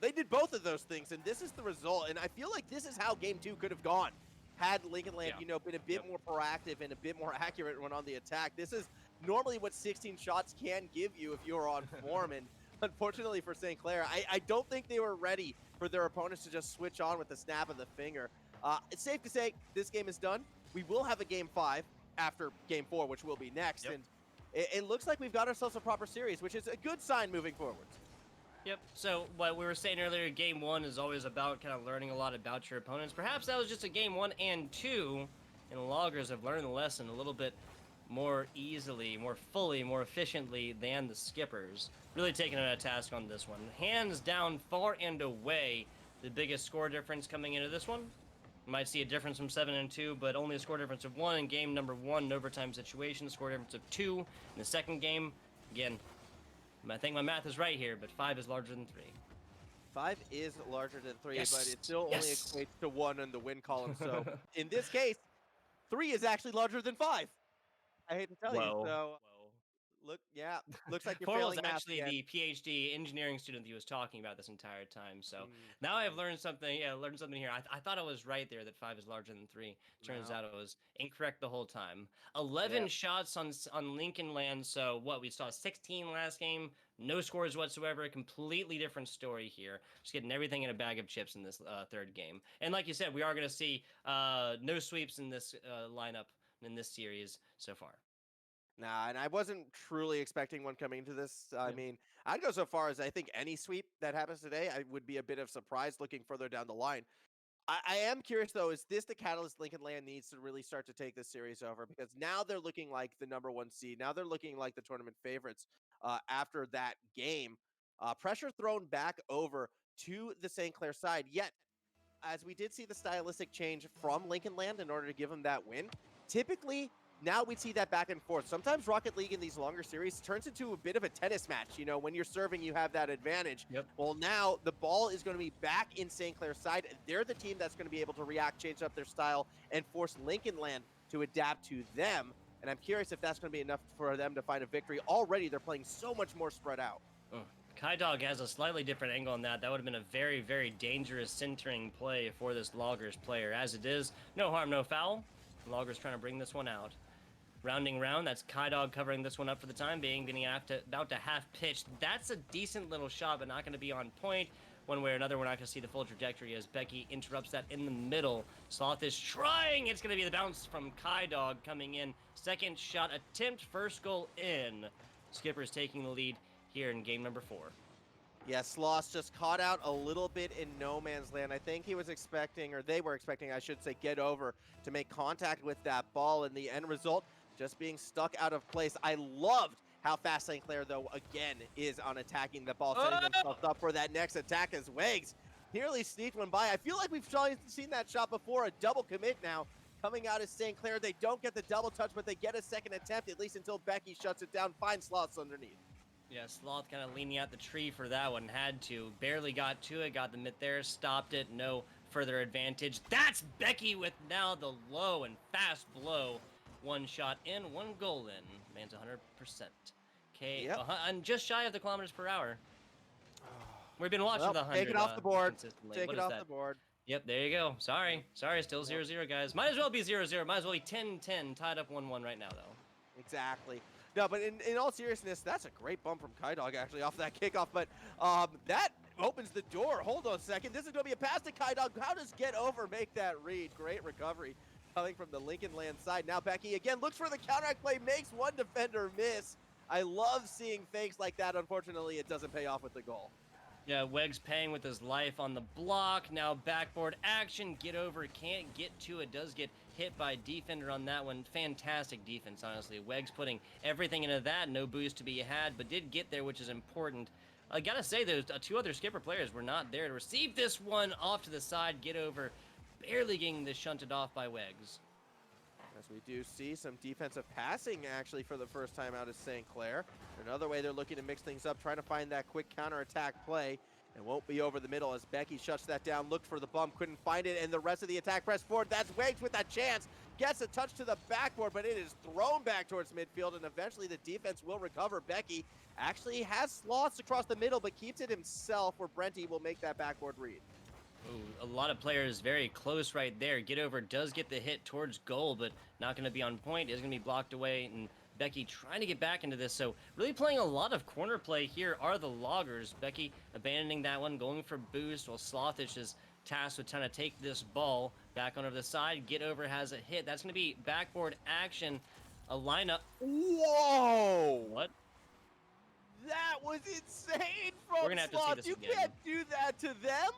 They did both of those things, and this is the result. And I feel like this is how Game 2 could have gone had Lincoln Land, been a bit more proactive and a bit more accurate when on the attack. This is normally what 16 shots can give you if you're on form, and unfortunately for St. Clair, I don't think they were ready for their opponents to just switch on with the snap of the finger. It's safe to say this game is done. We will have a Game 5 after Game 4, which will be next, and it looks like we've got ourselves a proper series, which is a good sign moving forwards. Yep. So what we were saying earlier, game one is always about kind of learning a lot about your opponents. Perhaps that was just a game 1 and 2, and the Loggers have learned the lesson a little bit more easily, more fully, more efficiently than the Skippers. Really taking a task on this one. Hands down, far and away, the biggest score difference coming into this one. You might see a difference from 7 and 2, but only a score difference of 1 in game number 1, an overtime situation. Score difference of 2 in the second game. Again, I think my math is right here, but 5 is larger than 3. 5 is larger than 3, Yes. but it still only Yes. equates to 1 in the win column. So in this case, 3 is actually larger than 5. I hate to tell you. Whoa. So looks like you're Portal's failing math actually again. the PhD engineering student that he was talking about this entire time. So now Mm. I've learned something. Yeah, learned something here. I thought I was right there that 5 is larger than 3. Turns No. out I was incorrect the whole time. 11 Yep. shots on Lincoln Land. So what, we saw 16 last game. No scores whatsoever. A completely different story here. Just getting everything in a bag of chips in this third game. And like you said, we are going to see no sweeps in this lineup in this series so far. Nah, and I wasn't truly expecting one coming into this. I Yeah. mean, I'd go so far as I think any sweep that happens today, I would be a bit of surprise looking further down the line. I am curious though, is this the catalyst Lincoln Land needs to really start to take this series over? Because now they're looking like the #1 seed. Now they're looking like the tournament favorites after that game. Pressure thrown back over to the St. Clair side. Yet, as we did see the stylistic change from Lincoln Land in order to give them that win, typically now we see that back and forth. Sometimes Rocket League in these longer series turns into a bit of a tennis match. You know, when you're serving, you have that advantage. Yep. Well, now the ball is going to be back in St. Clair's side. They're the team that's going to be able to react, change up their style, and force Lincoln Land to adapt to them. And I'm curious if that's going to be enough for them to find a victory. Already, they're playing so much more spread out. Kai Dog has a slightly different angle on that. That would have been a very, very dangerous centering play for this Loggers player. As it is, no harm, no foul. Loggers trying to bring this one out. Rounding round, that's Kai Dog covering this one up for the time being, getting about to half pitch. That's a decent little shot, but not going to be on point. One way or another, we're not going to see the full trajectory as Becky interrupts that in the middle. Sloth is trying. It's going to be the bounce from Kai Dog coming in. Second shot attempt, first goal in. Skipper's taking the lead here in game number 4. Yeah, Sloss just caught out a little bit in no man's land. I think he was expecting, or they were expecting, I should say, get over to make contact with that ball, and the end result just being stuck out of place. I loved how fast St. Clair, though, again, is on attacking the ball, setting themselves up for that next attack as Wags nearly sneaked one by. I feel like we've seen that shot before, a double commit now coming out as St. Clair. They don't get the double touch, but they get a second attempt, at least until Becky shuts it down, finds Sloths underneath. Yeah, Sloth kind of leaning out the tree for that one. Had to. Barely got to it. Got the mitt there. Stopped it. No further advantage. That's Becky with now the low and fast blow. One shot in, one goal in. Man's 100%. Okay, Yep. And just shy of the kilometers per hour. We've been watching the 100. Take it off the board. Consistently. Take What it is off that? the board. Yep, there you go. Sorry, still 0-0, guys. Might as well be 0-0. Might as well be 10-10. Tied up 1-1 right now, though. Exactly. No, but in all seriousness, that's a great bump from Kai Dog, actually, off that kickoff. But that opens the door. Hold on a second. This is going to be a pass to Kai Dog. How does Get Over make that read? Great recovery coming from the Lincoln Land side. Now Becky again looks for the counteract play, makes one defender miss. I love seeing fakes like that. Unfortunately, it doesn't pay off with the goal. Yeah, Wegg's paying with his life on the block. Now backboard action. Get over. Can't get to it. Does get hit by defender on that one. Fantastic defense, honestly. Wegg's putting everything into that. No boost to be had, but did get there, which is important. I gotta say, those two other Skipper players were not there to receive this one off to the side. Get over. Barely getting this shunted off by Wegs. As we do see some defensive passing, actually, for the first time out of St. Clair. Another way they're looking to mix things up, trying to find that quick counterattack play. It won't be over the middle as Becky shuts that down, looked for the bump, couldn't find it, and the rest of the attack pressed forward. That's Wags with that chance. Gets a touch to the backboard, but it is thrown back towards midfield, and eventually the defense will recover. Becky actually has slots across the middle, but keeps it himself, where Brenty will make that backboard read. Ooh, a lot of players very close right there. Get Over does get the hit towards goal, but not going to be on point. Is going to be blocked away, and Becky trying to get back into this. So really playing a lot of corner play here are the Loggers. Becky abandoning that one, going for boost, while Slothish is tasked with trying to take this ball back onto the side. Get Over has a hit. That's going to be backboard action. A lineup. Whoa! What? That was insane We're from gonna have to see Sloth. this You again. can't do that to them.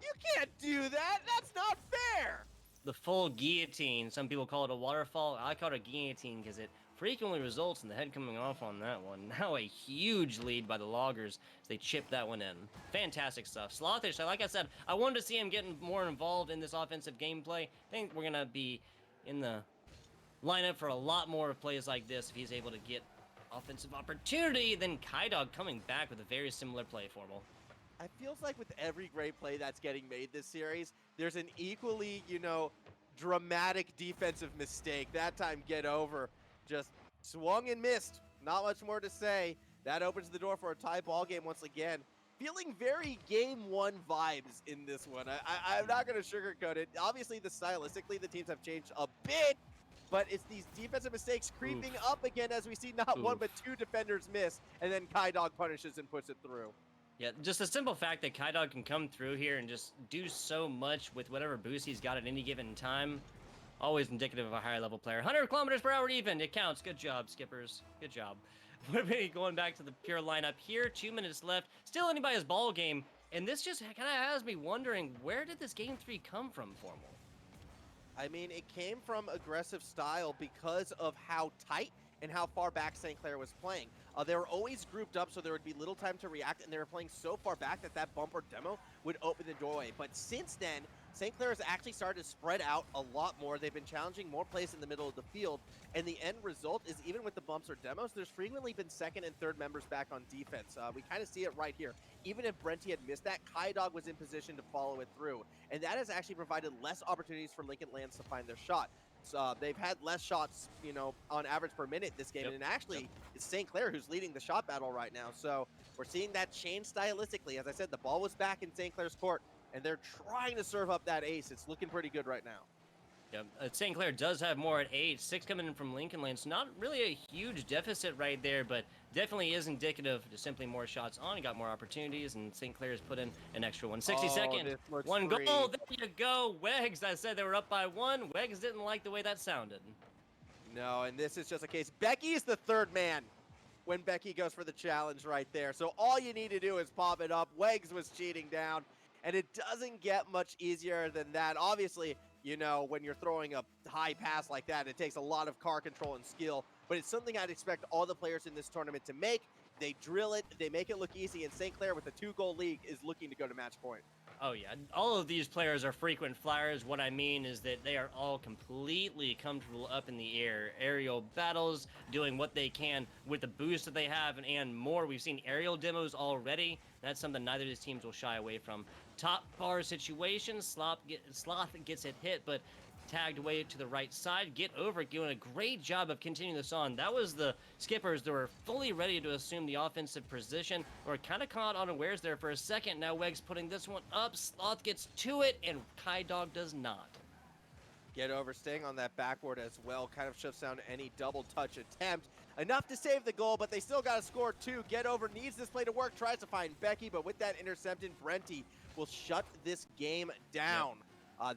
You can't do that. That's not fair. The full guillotine. Some people call it a waterfall. I call it a guillotine because it frequently results in the head coming off on that one. Now a huge lead by the Loggers as they chip that one in. Fantastic stuff. Slothish, like I said, I wanted to see him getting more involved in this offensive gameplay. I think we're going to be in the lineup for a lot more plays like this if he's able to get offensive opportunity. Then Kaidog coming back with a very similar play formal. It feels like with every great play that's getting made this series, there's an equally, dramatic defensive mistake. That time, Get Over just swung and missed. Not much more to say. That opens the door for a tie ball game once again. Feeling very game one vibes in this one. I'm not going to sugarcoat it. Obviously, stylistically, the teams have changed a bit, but it's these defensive mistakes creeping up again as we see not one but two defenders miss, and then Kaidog punishes and puts it through. Yeah, just the simple fact that Kaidog can come through here and just do so much with whatever boost he's got at any given time, always indicative of a higher level player. 100 kilometers per hour even, it counts. Good job, skippers. Good job. We're going back to the pure lineup here. 2 minutes left. Still anybody's ball game, and this just kind of has me wondering, where did this game 3 come from, Formal? I mean, it came from aggressive style because of how tight and how far back St. Clair was playing. They were always grouped up, so there would be little time to react, and they were playing so far back that that bump or demo would open the doorway. But since then, St. Clair has actually started to spread out a lot more. They've been challenging more plays in the middle of the field, and the end result is even with the bumps or demos, there's frequently been second and third members back on defense. We kind of see it right here. Even if Brenty had missed that, Kaidog was in position to follow it through, and that has actually provided less opportunities for Lincoln Lands to find their shot. They've had less shots, on average per minute this game. And actually, it's St. Clair who's leading the shot battle right now. So we're seeing that change stylistically. As I said, the ball was back in St. Clair's court, and they're trying to serve up that ace. It's looking pretty good right now. Yeah, St. Clair does have more at 8. 6 coming in from Lincoln Lane. It's not really a huge deficit right there, but definitely is indicative to simply more shots on. He got more opportunities, and St. Clair has put in an extra one. 60 seconds. One free. goal. There you go. Wegs, I said they were up by 1. Wegs didn't like the way that sounded. No, and this is just a case. Becky is the third man when Becky goes for the challenge right there. So all you need to do is pop it up. Wegs was cheating down, and it doesn't get much easier than that. Obviously, when you're throwing a high pass like that, it takes a lot of car control and skill, but it's something I'd expect all the players in this tournament to make. They drill it, they make it look easy, and St. Clair with a 2-goal lead is looking to go to match point. Oh, yeah. All of these players are frequent flyers. What I mean is that they are all completely comfortable up in the air. Aerial battles, doing what they can with the boost that they have, and more. We've seen aerial demos already. That's something neither of these teams will shy away from. Top bar situation, Sloth gets it hit, but tagged away to the right side. Get Over doing a great job of continuing this on. That was the skippers that were fully ready to assume the offensive position. We're kind of caught unawares there for a second. Now Wegs putting this one up. Sloth gets to it, and Kaidog does not. Get Over staying on that backboard as well. Kind of shuts down any double touch attempt. Enough to save the goal, but they still got to score 2. Get Over needs this play to work. Tries to find Becky, but with that intercepted, Brenty will shut this game down. Yep.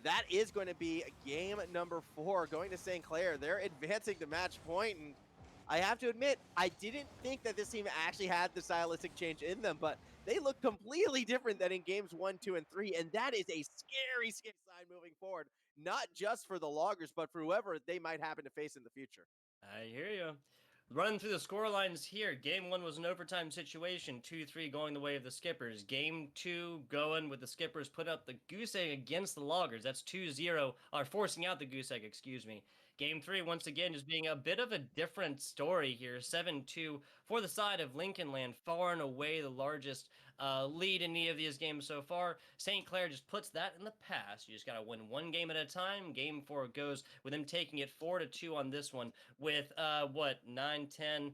That is going to be game number 4 going to St. Clair. They're advancing to match point, and I have to admit, I didn't think that this team actually had the stylistic change in them, but they look completely different than in games 1, 2, and 3, and that is a scary, scary sign moving forward, not just for the Loggers, but for whoever they might happen to face in the future. I hear you. Running through the score lines here, Game 1 was an overtime situation, 2-3 going the way of the Skippers. Game 2 going with the Skippers put up the goose egg against the Loggers. That's 2-0, or forcing out the goose egg, excuse me. Game 3, once again, just being a bit of a different story here. 7-2 for the side of Lincoln Land, far and away the largest lead in any of these games so far. St. Clair just puts that in the past. You just got to win one game at a time. Game 4 goes with them taking it 4-2 on this one with, 10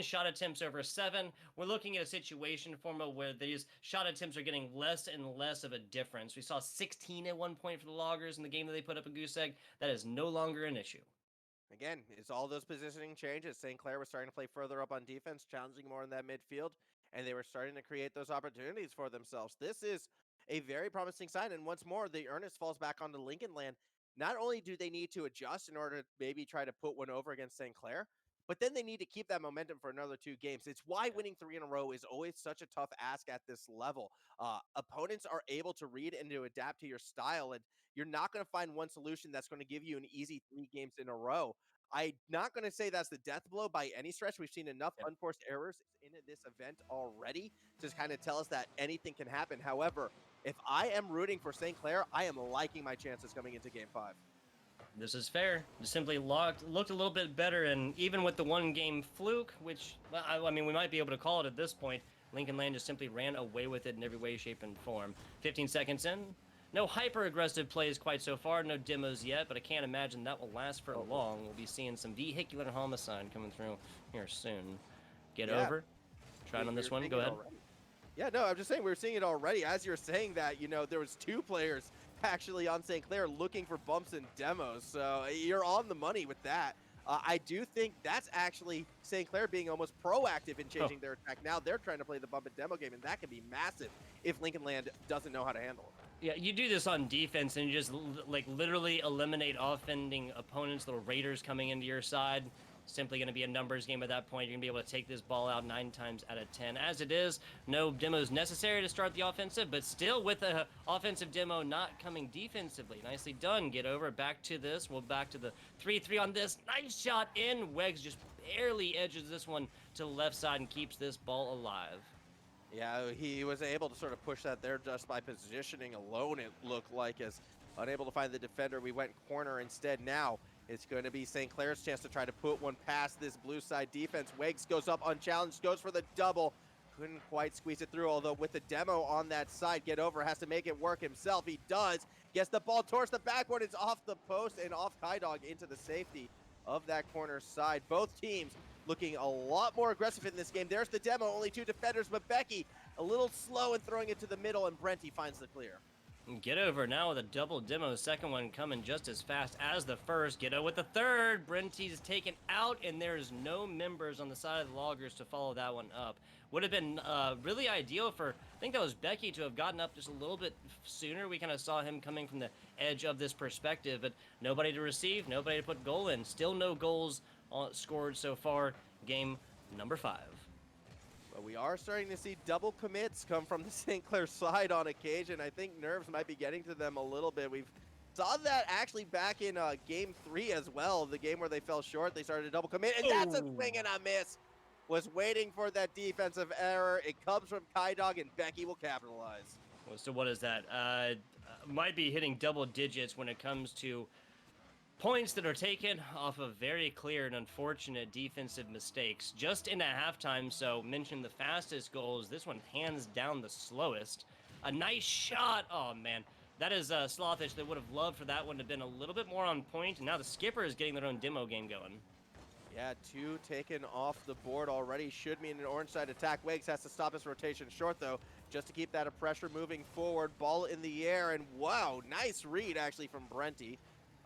shot attempts over 7. We're looking at a situation formula where these shot attempts are getting less and less of a difference. We saw 16 at one point for the Loggers in the game that they put up a goose egg. That is no longer an issue. Again, it's all those positioning changes. St. Clair was starting to play further up on defense, challenging more in that midfield, and they were starting to create those opportunities for themselves. This is a very promising sign, and once more, the earnest falls back onto Lincoln Land. not only do they need to adjust in order to maybe try to put one over against St. Clair, but then they need to keep that momentum for another 2 games. It's why winning 3 in a row is always such a tough ask at this level. Opponents are able to read and to adapt to your style, and you're not going to find one solution that's going to give you an easy 3 games in a row. I'm not going to say that's the death blow by any stretch. We've seen enough Yep. unforced errors in this event already to kind of tell us that anything can happen. However, if I am rooting for St. Clair, I am liking my chances coming into game 5. This is fair. Just simply looked a little bit better, and even with the one-game fluke, which I mean we might be able to call it at this point, Lincoln Land just simply ran away with it in every way, shape, and form. 15 seconds in, no hyper-aggressive plays quite so far, no demos yet, but I can't imagine that will last for long. We'll be seeing some vehicular homicide coming through here soon. Get over. Trying on this one. Go ahead. Yeah, no, I'm just saying we were seeing it already. As you're saying that, there was 2 players actually on St. Clair looking for bumps and demos. So you're on the money with that. I do think that's actually St. Clair being almost proactive in changing their attack. Now they're trying to play the bump and demo game, and that can be massive if Lincoln Land doesn't know how to handle it. Yeah, you do this on defense, and you just literally eliminate offending opponents, little raiders coming into your side. Simply going to be a numbers game at that point. You're going to be able to take this ball out 9 times out of 10. As it is, no demos necessary to start the offensive, but still with a offensive demo not coming defensively. Nicely done. Get over. Back to this. We'll back to the 3-3 on this. Nice shot in. Wegs just barely edges this one to the left side and keeps this ball alive. Yeah, he was able to sort of push that there just by positioning alone, it looked like, as unable to find the defender. We went corner instead. Now it's going to be St. Clair's chance to try to put one past this blue side defense. Wegs goes up unchallenged, goes for the double. Couldn't quite squeeze it through, although with the demo on that side, Get Over has to make it work himself. He does. Gets the ball towards the backboard. It's off the post and off Kydog into the safety of that corner side. Both teams looking a lot more aggressive in this game. There's the demo, only 2 defenders, but Becky a little slow in throwing it to the middle, and Brenty finds the clear. Get Over now with a double demo. Second one coming just as fast as the first. Get Over with the third. Brenty's taken out, and there's no members on the side of the Loggers to follow that one up. Would have been really ideal for, I think that was Becky, to have gotten up just a little bit sooner. We kind of saw him coming from the edge of this perspective, but nobody to receive, nobody to put goal in. Still no goals scored so far. Game number 5. But we are starting to see double commits come from the St. Clair side on occasion. I think nerves might be getting to them a little bit. We've saw that actually back in game 3 as well, the game where they fell short. They started a double commit, and that's a swing and a miss. Was waiting for that defensive error. It comes from Kydog, and Becky will capitalize. So what is that? Might be hitting double digits when it comes to points that are taken off of very clear and unfortunate defensive mistakes. Just in a halftime, so mentioned the fastest goals. This one hands down the slowest. A nice shot. Oh, man. That is Slothish. They would have loved for that one to have been a little bit more on point. And now the skipper is getting their own demo game going. Yeah, 2 taken off the board already. Should mean an orange side attack. Wegs has to stop his rotation short, though, just to keep that pressure moving forward. Ball in the air, and wow, nice read, actually, from Brenty.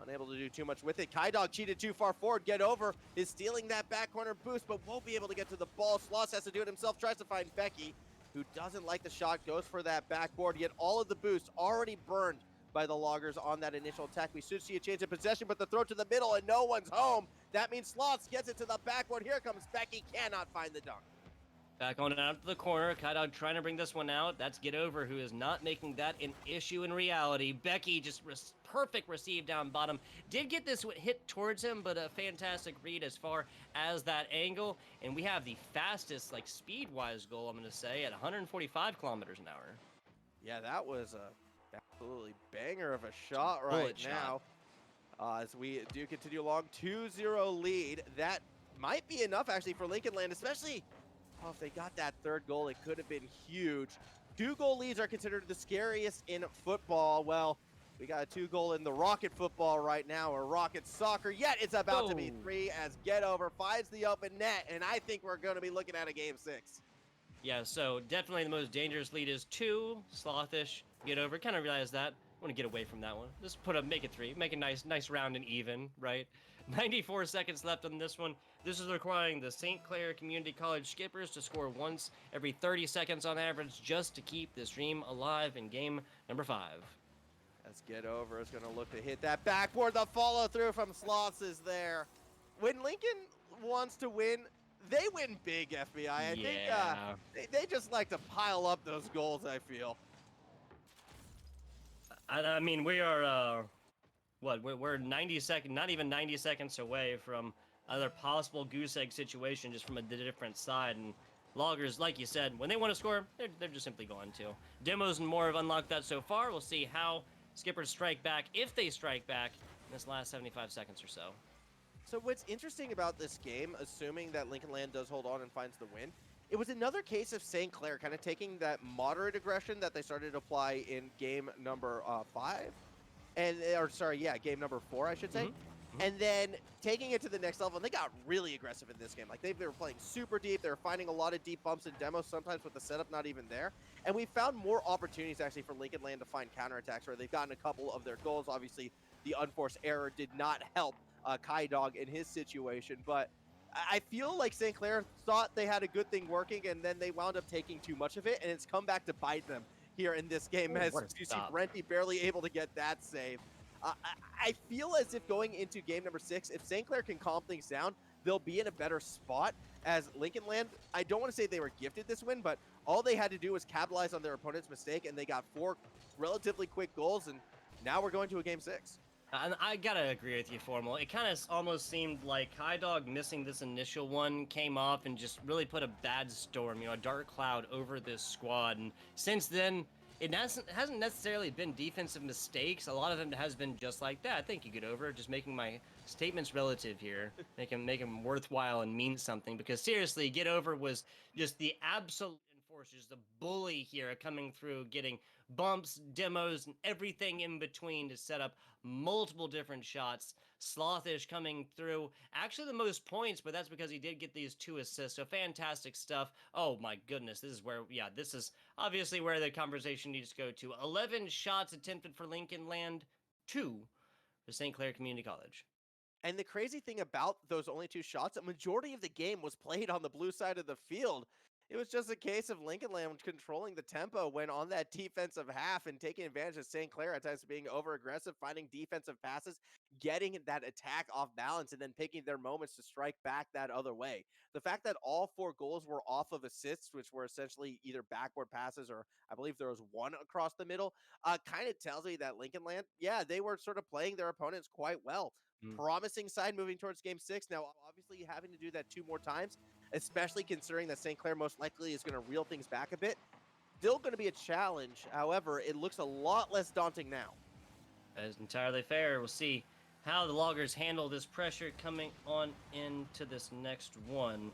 Unable to do too much with it. Kydog cheated too far forward. Get Over is stealing that back corner boost, but won't be able to get to the ball. Sloss has to do it himself, tries to find Becky, who doesn't like the shot, goes for that backboard, yet all of the boosts already burned by the Loggers on that initial attack. We should see a change of possession, but the throw to the middle and no one's home. That means Sloss gets it to the backboard. Here comes Becky, cannot find the dunk. Back on out to the corner. Kydog trying to bring this one out. That's Get Over, who is not making that an issue in reality. Becky just perfect receive down bottom. Did get this hit towards him, but a fantastic read as far as that angle. And we have the fastest, speed-wise goal, I'm going to say, at 145 kilometers an hour. Yeah, that was a absolutely banger of a shot right now. As we do continue along, 2-0 lead. That might be enough, actually, for Lincoln Land, especially if they got that third goal. It could have been huge. 2-goal leads are considered the scariest in football. Well, we got a 2-goal in the Rocket football right now, or Rocket soccer, yet it's about to be 3 as Get Over finds the open net, and I think we're going to be looking at a game 6. Yeah, so definitely the most dangerous lead is 2. Slothish, Get Over. Kind of realize that. I want to get away from that one. Just make it 3. Make a nice round and even, right? 94 seconds left on this one. This is requiring the St. Clair Community College skippers to score once every 30 seconds on average just to keep this dream alive in game number 5. Let's get over. Is going to look to hit that backboard. The follow through from Sloths is there. When Lincoln wants to win, they win big, FBI. I think they just like to pile up those goals, I feel. I mean, we are, we're 90 seconds, not even 90 seconds away from another possible goose egg situation just from a different side. And Loggers, like you said, when they want to score, they're just simply going to. Demos and more have unlocked that so far. We'll see how Skippers strike back, if they strike back, in this last 75 seconds or so. So what's interesting about this game, assuming that Lincoln Land does hold on and finds the win, it was another case of St. Clair kind of taking that moderate aggression that they started to apply in game number 5. Game number 4, I should say. And then taking it to the next level, and they got really aggressive in this game. Like, they were playing super deep. They were finding a lot of deep bumps and demos, sometimes with the setup not even there. And we found more opportunities, actually, for Lincoln Land to find counterattacks, where they've gotten a couple of their goals. Obviously, the unforced error did not help Kai Dog in his situation. But I feel like St. Clair thought they had a good thing working, and then they wound up taking too much of it, and it's come back to bite them here in this game, as you see Brenty barely able to get that save. I feel as if going into game number 6, if St. Clair can calm things down, they'll be in a better spot. As Lincoln Land, I don't want to say they were gifted this win, but all they had to do was capitalize on their opponent's mistake, and they got 4 relatively quick goals, and now we're going to a game 6. I gotta agree with you, Formal. It kind of almost seemed like Kai Dog missing this initial one came off and just really put a bad storm, a dark cloud over this squad. And since then, it hasn't necessarily been defensive mistakes. A lot of them has been just like that. Thank you, Get Over. Just making my statements relative here. Make them worthwhile and mean something. Because seriously, Get Over was just the absolute enforcer, just a bully here coming through, getting bumps, demos, and everything in between to set up multiple different shots. Slothish coming through, actually the most points, but that's because he did get these 2 assists, so fantastic stuff. Oh my goodness, this is obviously where the conversation needs to go to. 11 shots attempted for Lincoln Land, 2 for St. Clair Community College. And the crazy thing about those only 2 shots, a majority of the game was played on the blue side of the field. It was just a case of Lincoln Land controlling the tempo when on that defensive half and taking advantage of St. Clair at times being over-aggressive, finding defensive passes, getting that attack off balance, and then picking their moments to strike back that other way. The fact that all 4 goals were off of assists, which were essentially either backward passes or I believe there was 1 across the middle, kind of tells me that Lincoln Land, they were sort of playing their opponents quite well. Promising side moving towards game 6. Now, obviously, having to do that 2 more times, especially considering that St. Clair most likely is going to reel things back a bit, still going to be a challenge. However, it looks a lot less daunting now. That is entirely fair. We'll see how the Loggers handle this pressure coming on into this next one.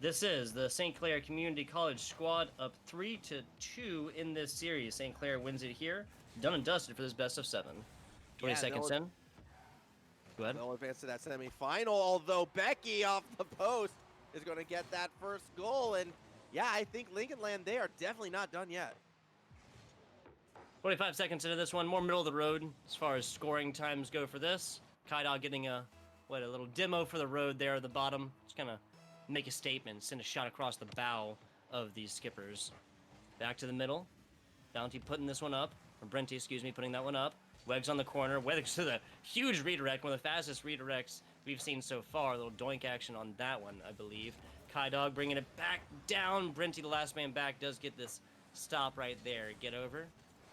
This is the St. Clair Community College squad up 3-2 in this series. St. Clair wins it here. Done and dusted for this best of 7. 20 seconds in. Go ahead. They'll advance to that semifinal, although Becky off the post is going to get that first goal. And I think Lincoln Land, they are definitely not done yet. 25 seconds into this one, more middle of the road as far as scoring times go for this. Kai Dog getting a little demo for the road there at the bottom. Just kind of make a statement, send a shot across the bow of these Skippers. Back to the middle. Bounty putting this one up, or Brenty, excuse me, putting that one up. Wegs on the corner. Wegs to the huge redirect, one of the fastest redirects we've seen so far. A little doink action on that one, I believe. Kai Dog bringing it back down. Brenty, the last man back, does get this stop right there. Get over.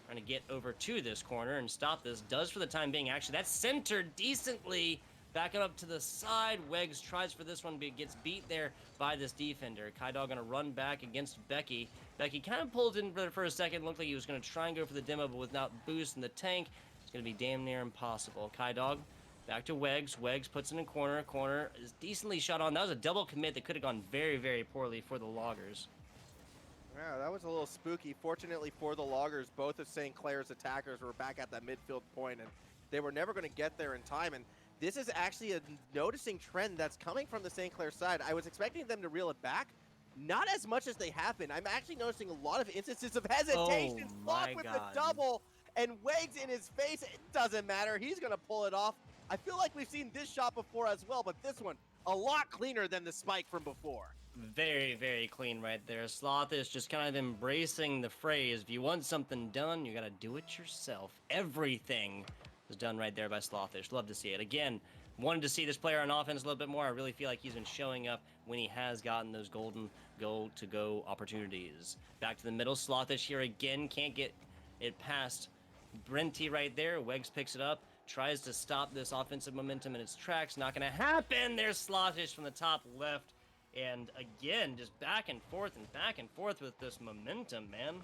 Trying to get over to this corner and stop this. Does for the time being. Actually, that's centered decently. Backing up to the side. Wegs tries for this one, but gets beat there by this defender. Kai Dog going to run back against Becky. Becky kind of pulled in for a second. Looked like he was going to try and go for the demo, but without boost in the tank, it's going to be damn near impossible. Kai Dog back to Wegs. Wegs puts it in corner. Corner is decently shot on. That was a double commit that could have gone very, very poorly for the Loggers. Yeah, that was a little spooky. Fortunately for the Loggers, both of St. Clair's attackers were back at that midfield point, and they were never going to get there in time. And this is actually a noticing trend that's coming from the St. Clair side. I was expecting them to reel it back. Not as much as they have been. I'm actually noticing a lot of instances of hesitation. Sloth with the double, and Wegs in his face. It doesn't matter. He's going to pull it off. I feel like we've seen this shot before as well, but this one a lot cleaner than the spike from before. Very, very clean right there. Sloth is just kind of embracing the phrase, if you want something done, you gotta do it yourself. Everything was done right there by Slothish. Love to see it. Again, wanted to see this player on offense a little bit more. I really feel like he's been showing up when he has gotten those golden goal-to-go opportunities. Back to the middle. Slothish here again. Can't get it past Brenty right there. Wegs picks it up. Tries to stop this offensive momentum in its tracks. Not going to happen. There's Slothish from the top left. And again, just back and forth with this momentum, man.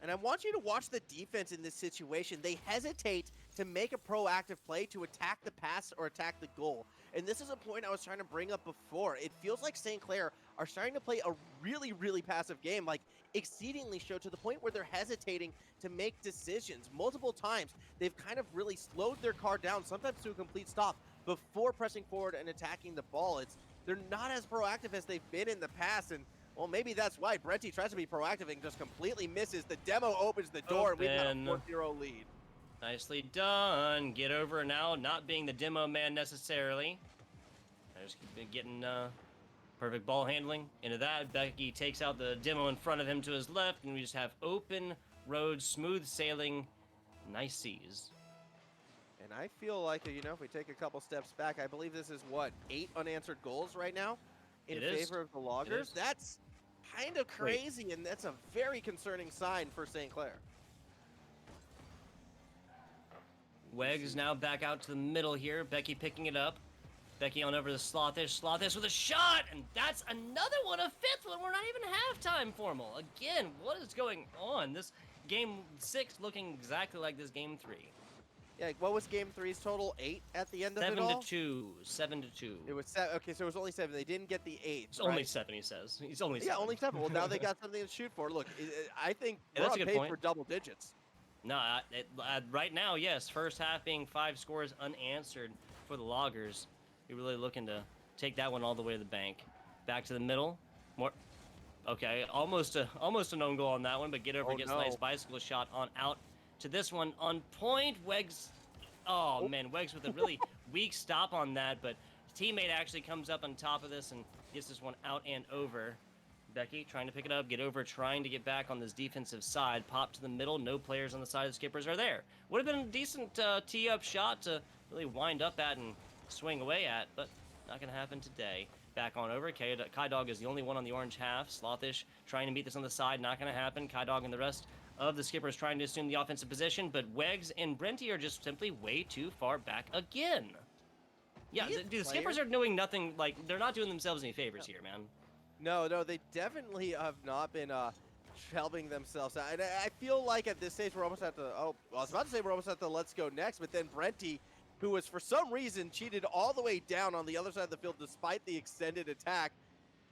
And I want you to watch the defense in this situation. They hesitate to make a proactive play to attack the pass or attack the goal. And this is a point I was trying to bring up before. It feels like St. Clair are starting to play a really, really passive game, like exceedingly so, to the point where they're hesitating to make decisions. Multiple times, they've kind of really slowed their car down, sometimes to a complete stop, before pressing forward and attacking the ball. They're not as proactive as they've been in the past, and well, maybe that's why Brenty tries to be proactive and just completely misses. The demo opens the door, and we've got a 4-0 lead. Nicely done. Get over now, not being the demo man necessarily. Just getting perfect ball handling into that. Becky takes out the demo in front of him to his left, and we just have open road, smooth sailing, nice seas. And I feel like, you know, if we take a couple steps back, I believe this is, what, 8 unanswered goals right now in favor of the Loggers? That's kind of crazy, and that's a very concerning sign for St. Clair. Wegs now back out to the middle here. Becky picking it up. Becky on over to Slothish. Slothish with a shot, and that's another one, a fifth one. We're not even halftime formal. Again, what is going on? This game 6 looking exactly like this game 3. Yeah, what was game 3's total? 8 at the end of it all? 7-2. 7-2. It was 7. Okay, so it was only 7. They didn't get the 8. It's only 7, he says. He's only 7. Yeah, only 7. Well, now they got something to shoot for. Look, I think we're on pace for double digits. No, right now, yes. First half being 5 scores unanswered for the Loggers. You're really looking to take that one all the way to the bank. Back to the middle. More. Okay, almost an own goal on that one, but get over, gets a nice bicycle shot on out to this one on point. Wegs. Oh, man, Wegs with a really weak stop on that, but his teammate actually comes up on top of this and gets this one out and over. Becky trying to pick it up, get over, trying to get back on this defensive side. Pop to the middle. No players on the side of the Skippers are there. Would have been a decent tee-up shot to really wind up at and swing away at, but not going to happen today. Back on over. Kai Dog is the only one on the orange half. Slothish trying to meet this on the side. Not going to happen. Kai Dog and the rest of the Skippers trying to assume the offensive position, but Wegs and Brenty are just simply way too far back again. Yeah, the Skippers are doing nothing, like, they're not doing themselves any favors here, man. No, they definitely have not been helping themselves out. And I feel like at this stage we're almost at the, I was about to say we're almost at the let's go next, but then Brenty, who was for some reason cheated all the way down on the other side of the field despite the extended attack.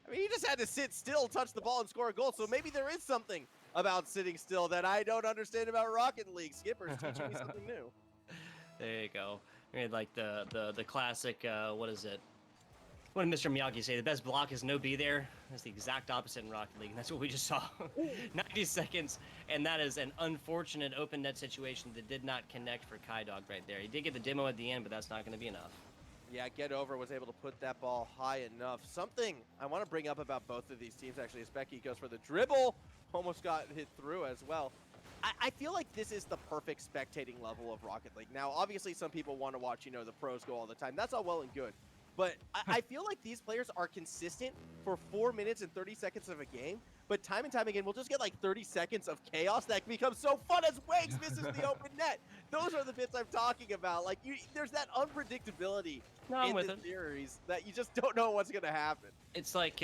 I mean, he just had to sit still, touch the ball, and score a goal. So maybe there is something about sitting still that I don't understand about Rocket League. Skippers teaching me something new. There you go. I mean, like the classic, what is it? What did Mr. Miyagi say? The best block is no be there. That's the exact opposite in Rocket League. That's what we just saw. 90 seconds, and that is an unfortunate open net situation that did not connect for Kai Dog right there. He did get the demo at the end, but that's not going to be enough. Yeah, Get Over was able to put that ball high enough. Something I want to bring up about both of these teams, actually, is Becky goes for the dribble. Almost got hit through as well. I feel like this is the perfect spectating level of Rocket League. Now, obviously, some people want to watch, the pros go all the time. That's all well and good. But I feel like these players are consistent for 4 minutes and 30 seconds of a game. But time and time again, we'll just get like 30 seconds of chaos that becomes so fun as Wegs misses the open net. Those are the bits I'm talking about. Like, there's that unpredictability in the series that you just don't know what's going to happen. It's like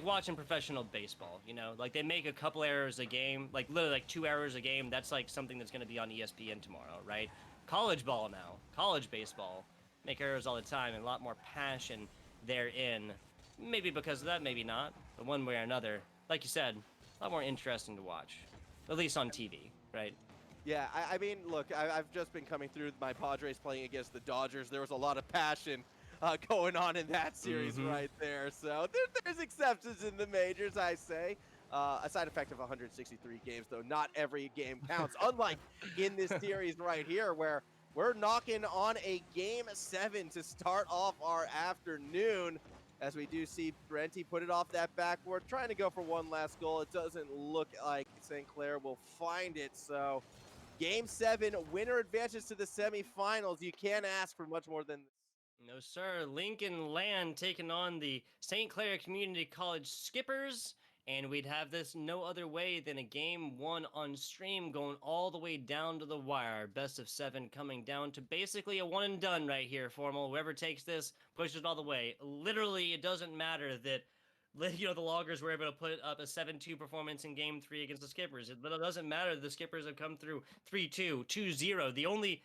watching professional baseball, Like, they make a couple errors a game, like literally like 2 errors a game. That's like something that's going to be on ESPN tomorrow, right? College ball now, college baseball. Make errors all the time and a lot more passion therein. Maybe because of that, maybe not. But one way or another, like you said, a lot more interesting to watch. At least on TV, right? Yeah, I mean, look, I've just been coming through my Padres playing against the Dodgers. There was a lot of passion going on in that series right there. So there's exceptions in the majors, I say. A side effect of 163 games, though. Not every game counts. Unlike in this series right here, where we're knocking on a game 7 to start off our afternoon. as we do see Brenty put it off that backboard, trying to go for one last goal. It doesn't look like St. Clair will find it, so Game 7, winner advances to the semifinals. You can't ask for much more than this. No, sir. Lincoln Land taking on the St. Clair Community College Skippers. And we'd have this no other way than a game 1 on stream going all the way down to the wire. Best of 7 coming down to basically a one and done right here, Formal. Whoever takes this pushes it all the way. Literally, it doesn't matter that the Loggers were able to put up a 7-2 performance in Game 3 against the Skippers. It doesn't matter. The Skippers have come through 3-2, 2-0. The only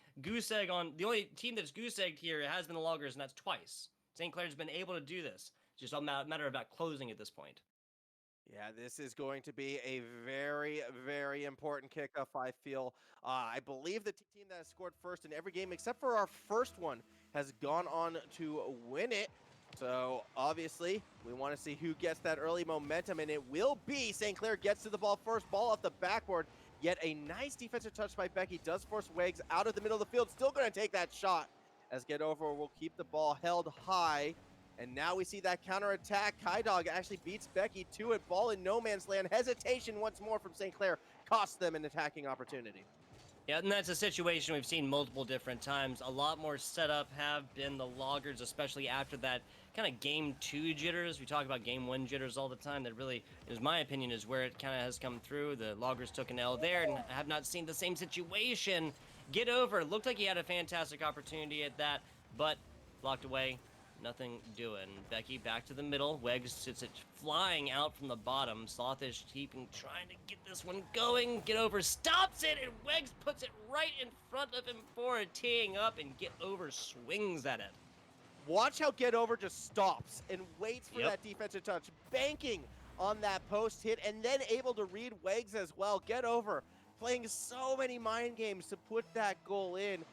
team that's goose egged here has been the Loggers, and that's twice. St. Clair's been able to do this. It's just a matter about closing at this point. Yeah, this is going to be a very, very important kickoff, I feel. I believe the team that has scored first in every game, except for our first one, has gone on to win it. So, obviously, we want to see who gets that early momentum, and it will be St. Clair gets to the ball first, ball off the backboard. Yet a nice defensive touch by Becky does force Wags out of the middle of the field. Still going to take that shot, as Get Over will keep the ball held high. And now we see that counterattack. Kai Dog actually beats Becky to it. Ball in no man's land. Hesitation once more from St. Clair costs them an attacking opportunity. Yeah, and that's a situation we've seen multiple different times. A lot more setup have been the Loggers, especially after that kind of Game 2 jitters. We talk about Game 1 jitters all the time. That really, in my opinion, is where it kind of has come through. The Loggers took an L there and have not seen the same situation. Get Over. Looked like he had a fantastic opportunity at that, but blocked away. Nothing doing. Becky back to the middle. Wegs sits it flying out from the bottom. Slothish trying to get this one going. Get Over stops it, and Wegs puts it right in front of him for a teeing up, and Get Over swings at it. Watch how Get Over just stops and waits for that defensive touch, banking on that post hit, and then able to read Wegs as well. Get Over playing so many mind games to put that goal in.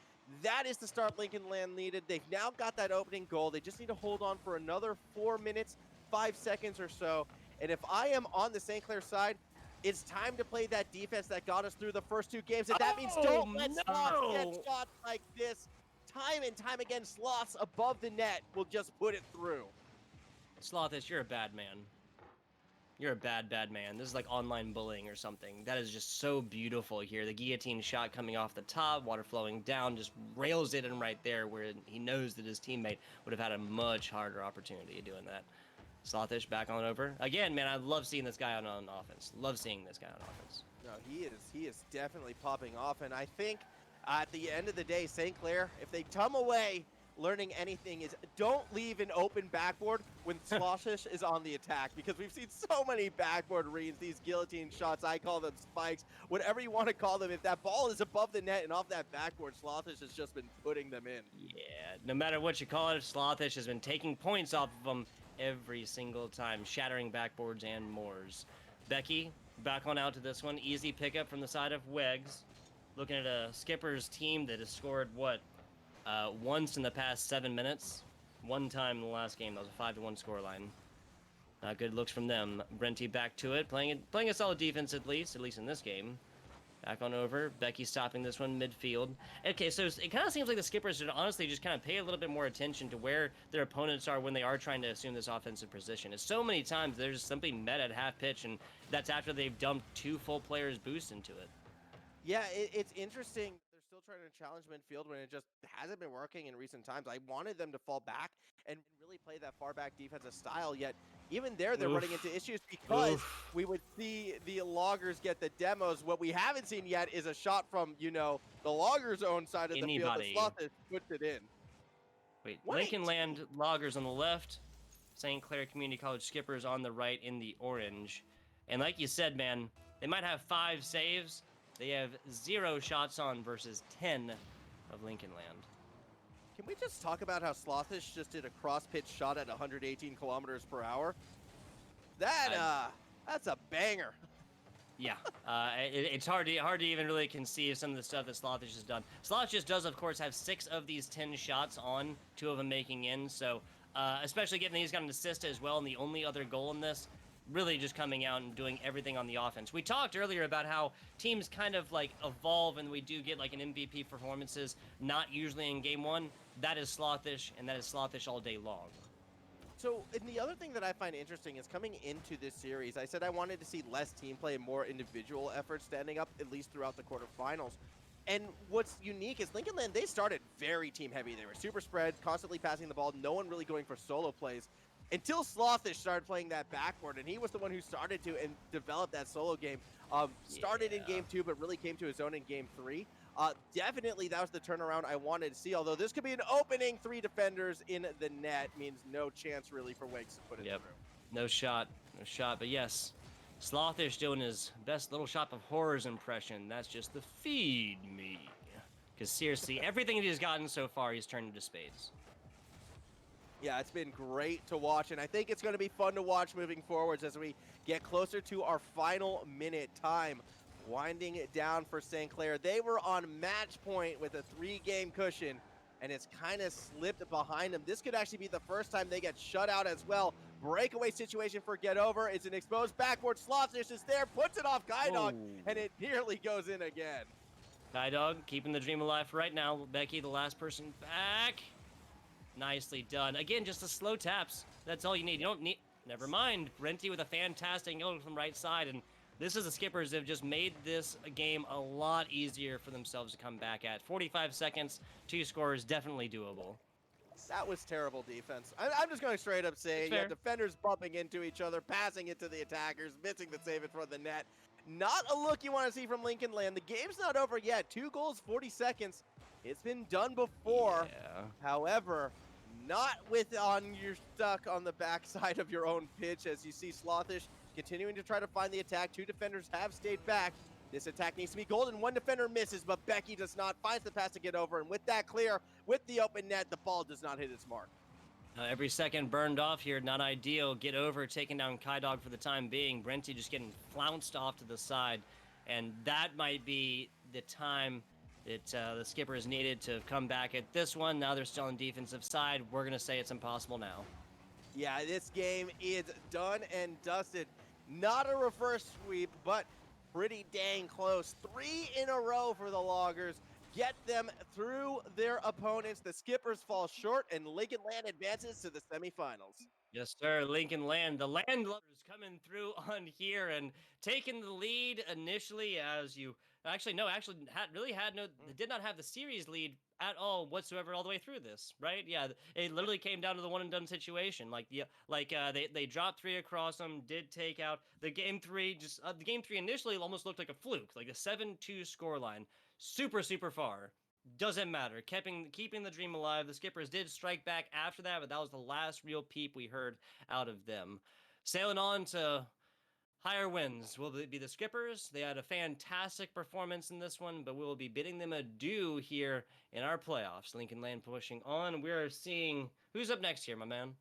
That is the start Lincoln Land needed. They've now got that opening goal. They just need to hold on for another 4 minutes, 5 seconds or so. And if I am on the St. Clair side, it's time to play that defense that got us through the first 2 games. And that means don't let Sloths get shots like this. Time and time again, Sloths above the net will just put it through. Slothish, you're a bad man. You're a bad, bad man. This is like online bullying or something. That is just so beautiful here. The guillotine shot coming off the top, water flowing down, just rails it in right there where he knows that his teammate would have had a much harder opportunity of doing that. Slothish back on over. Again, man, I love seeing this guy on offense. Love seeing this guy on offense. No, he is definitely popping off, and I think at the end of the day, St. Clair, if they come away learning anything, is don't leave an open backboard when Sloshish is on the attack, because we've seen so many backboard reads, these guillotine shots, I call them spikes, whatever you want to call them. If that ball is above the net and off that backboard, Slothish has just been putting them in. Yeah, no matter what you call it, Slothish has been taking points off of them every single time, shattering backboards and moors. Becky, back on out to this one. Easy pickup from the side of Wegs. Looking at a Skipper's team that has scored, what, once in the past 7 minutes. One time in the last game. That was a 5-1 scoreline. Good looks from them. Brenty back to it. Playing a solid defense at least in this game. Back on over. Becky stopping this one midfield. Okay, so it kind of seems like the Skippers should honestly just kind of pay a little bit more attention to where their opponents are when they are trying to assume this offensive position. It's so many times there's something met at half pitch, and that's after they've dumped 2 full players boost into it. Yeah, it's interesting. They're still trying to challenge midfield when it just hasn't been working in recent times. I wanted them to fall back and really play that far back defensive style, yet even there they're running into issues because we would see the Loggers get the demos. What we haven't seen yet is a shot from, the Loggers' own side of the field. The Slothish puts it in. Wait, Lincoln Land Loggers on the left, St. Clair Community College Skippers on the right in the orange. And like you said, man, they might have 5 saves. They have 0 shots on versus 10 of Lincoln Land. Can we just talk about how Slothish just did a cross-pitch shot at 118 kilometers per hour? That's a banger. Yeah, it's hard to even really conceive some of the stuff that Slothish has done. Slothish does, of course, have 6 of these 10 shots on, 2 of them making in. So, especially given that he's got an assist as well, and the only other goal in this, really just coming out and doing everything on the offense. We talked earlier about how teams kind of like evolve and we do get like an MVP performances, not usually in game 1. That is Slothish, and that is Slothish all day long. So, and the other thing that I find interesting is coming into this series, I said I wanted to see less team play and more individual efforts standing up, at least throughout the quarterfinals. And what's unique is Lincoln Land, they started very team heavy. They were super spread, constantly passing the ball, no one really going for solo plays until Slothish started playing that backboard, and he was the one who started to and develop that solo game. Started in game 2, but really came to his own in game 3. Definitely that was the turnaround I wanted to see, although this could be an opening. 3 defenders in the net means no chance really for Wakes to put it through. No shot, but yes, Slothish doing his best Little Shop of Horrors impression. That's just the feed me. Because seriously, everything that he's gotten so far, he's turned into spades. Yeah, it's been great to watch, and I think it's going to be fun to watch moving forwards as we get closer to our final minute time. Winding it down for St. Clair. They were on match point with a 3-game cushion, and it's kind of slipped behind them. This could actually be the first time they get shut out as well. Breakaway situation for Get Over. It's an exposed backboard. Slothish is there, puts it off Guydog, and it nearly goes in again. Guydog keeping the dream alive right now. Becky, the last person back. Nicely done. Again, just the slow taps. That's all you need. You don't need... Never mind. Brenty with a fantastic goal from the right side, and this is the Skippers have just made this game a lot easier for themselves to come back at. 45 seconds, 2 scores, definitely doable. That was terrible defense. I'm just going to straight up say you have defenders bumping into each other, passing it to the attackers, missing the save in front of the net. Not a look you want to see from Lincoln Land. The game's not over yet. 2 goals, 40 seconds. It's been done before. Yeah. However, not with you're stuck on the backside of your own pitch as you see Slothish continuing to try to find the attack. 2 defenders have stayed back. This attack needs to be golden. 1 defender misses, but Becky does not. Finds the pass to Get Over, and with that clear, with the open net, the ball does not hit its mark. Every second burned off here, not ideal. Get Over, taking down Guydog for the time being. Brenty just getting flounced off to the side, and that might be the time that the Skippers needed to come back at this one. Now they're still on defensive side. We're going to say it's impossible now. Yeah, this game is done and dusted. Not a reverse sweep, but pretty dang close. 3 in a row for the Loggers. Get them through their opponents. The Skippers fall short, and Lincoln Land advances to the semifinals. Yes, sir. Lincoln Land, the landlubbers coming through on here and taking the lead initially as you... Actually, no, did not have the series lead at all whatsoever all the way through this, right? Yeah, it literally came down to the one and done situation. They dropped 3 across them, did take out the game 3. The game 3 initially almost looked like a fluke, like a 7-2 scoreline, super far. Doesn't matter. Keeping the dream alive. The Skippers did strike back after that, but that was the last real peep we heard out of them. Sailing on to higher wins will be the Skippers. They had a fantastic performance in this one, but we will be bidding them adieu here in our playoffs. Lincoln Land pushing on. We're seeing... Who's up next here, my man?